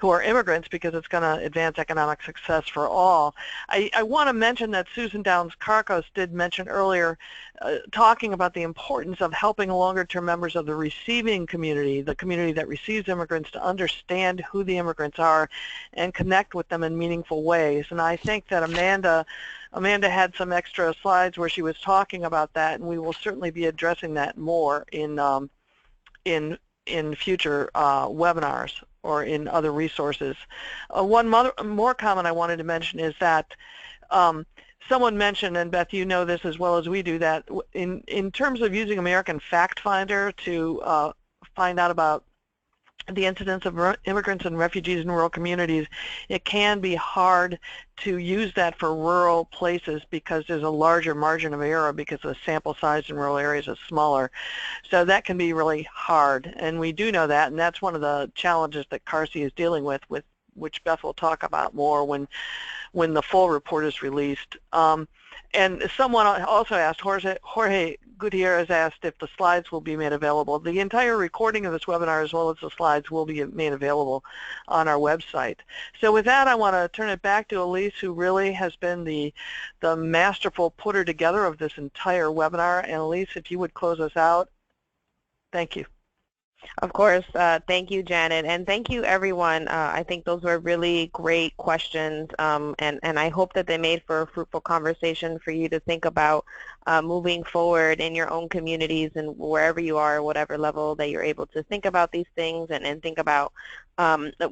S2: who are immigrants, because it's going to advance economic success for all. I want to mention that Susan Downs-Carcos did mention earlier, talking about the importance of helping longer-term members of the receiving community, the community that receives immigrants, to understand who the immigrants are and connect with them in meaningful ways. And I think that Amanda had some extra slides where she was talking about that, and we will certainly be addressing that more in future webinars or in other resources. One more comment I wanted to mention is that someone mentioned, and Beth, you know this as well as we do, that in terms of using American Fact Finder to find out about the incidence of immigrants and refugees in rural communities, it can be hard to use that for rural places because there's a larger margin of error because the sample size in rural areas is smaller. So that can be really hard, and we do know that, and that's one of the challenges that Carsey is dealing with which Beth will talk about more when the full report is released. And someone also asked, Jorge Gutierrez asked if the slides will be made available. The entire recording of this webinar as well as the slides will be made available on our website. So with that, I want to turn it back to Elise, who really has been the masterful putter together of this entire webinar. And Elise, if you would close us out. Thank you.
S1: Of course. Thank you, Janet, and thank you, everyone. I think those were really great questions, and I hope that they made for a fruitful conversation for you to think about moving forward in your own communities and wherever you are, whatever level that you're able to think about these things and think about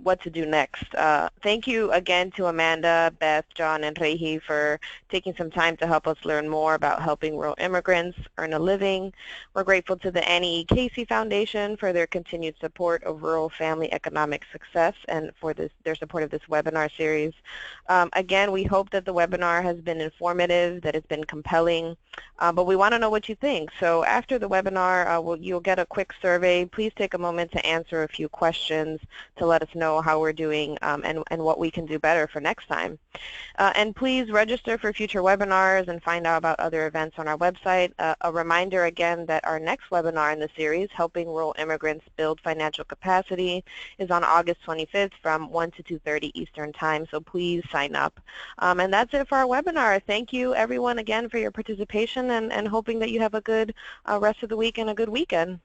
S1: what to do next. Thank you again to Amanda, Beth, John, and Reiji for taking some time to help us learn more about helping rural immigrants earn a living. We're grateful to the Annie E. Casey Foundation for their continued support of rural family economic success and for their support of this webinar series. Again, we hope that the webinar has been informative, that it's been compelling, but we want to know what you think. So after the webinar, you'll get a quick survey. Please take a moment to answer a few questions to let us know how we're doing and what we can do better for next time. And please register for future webinars and find out about other events on our website. A reminder again that our next webinar in the series, Helping Rural Immigrants Build Financial Capacity, is on August 25th from 1 to 2:30 Eastern Time, so please sign up. And that's it for our webinar. Thank you everyone again for your participation and hoping that you have a good rest of the week and a good weekend.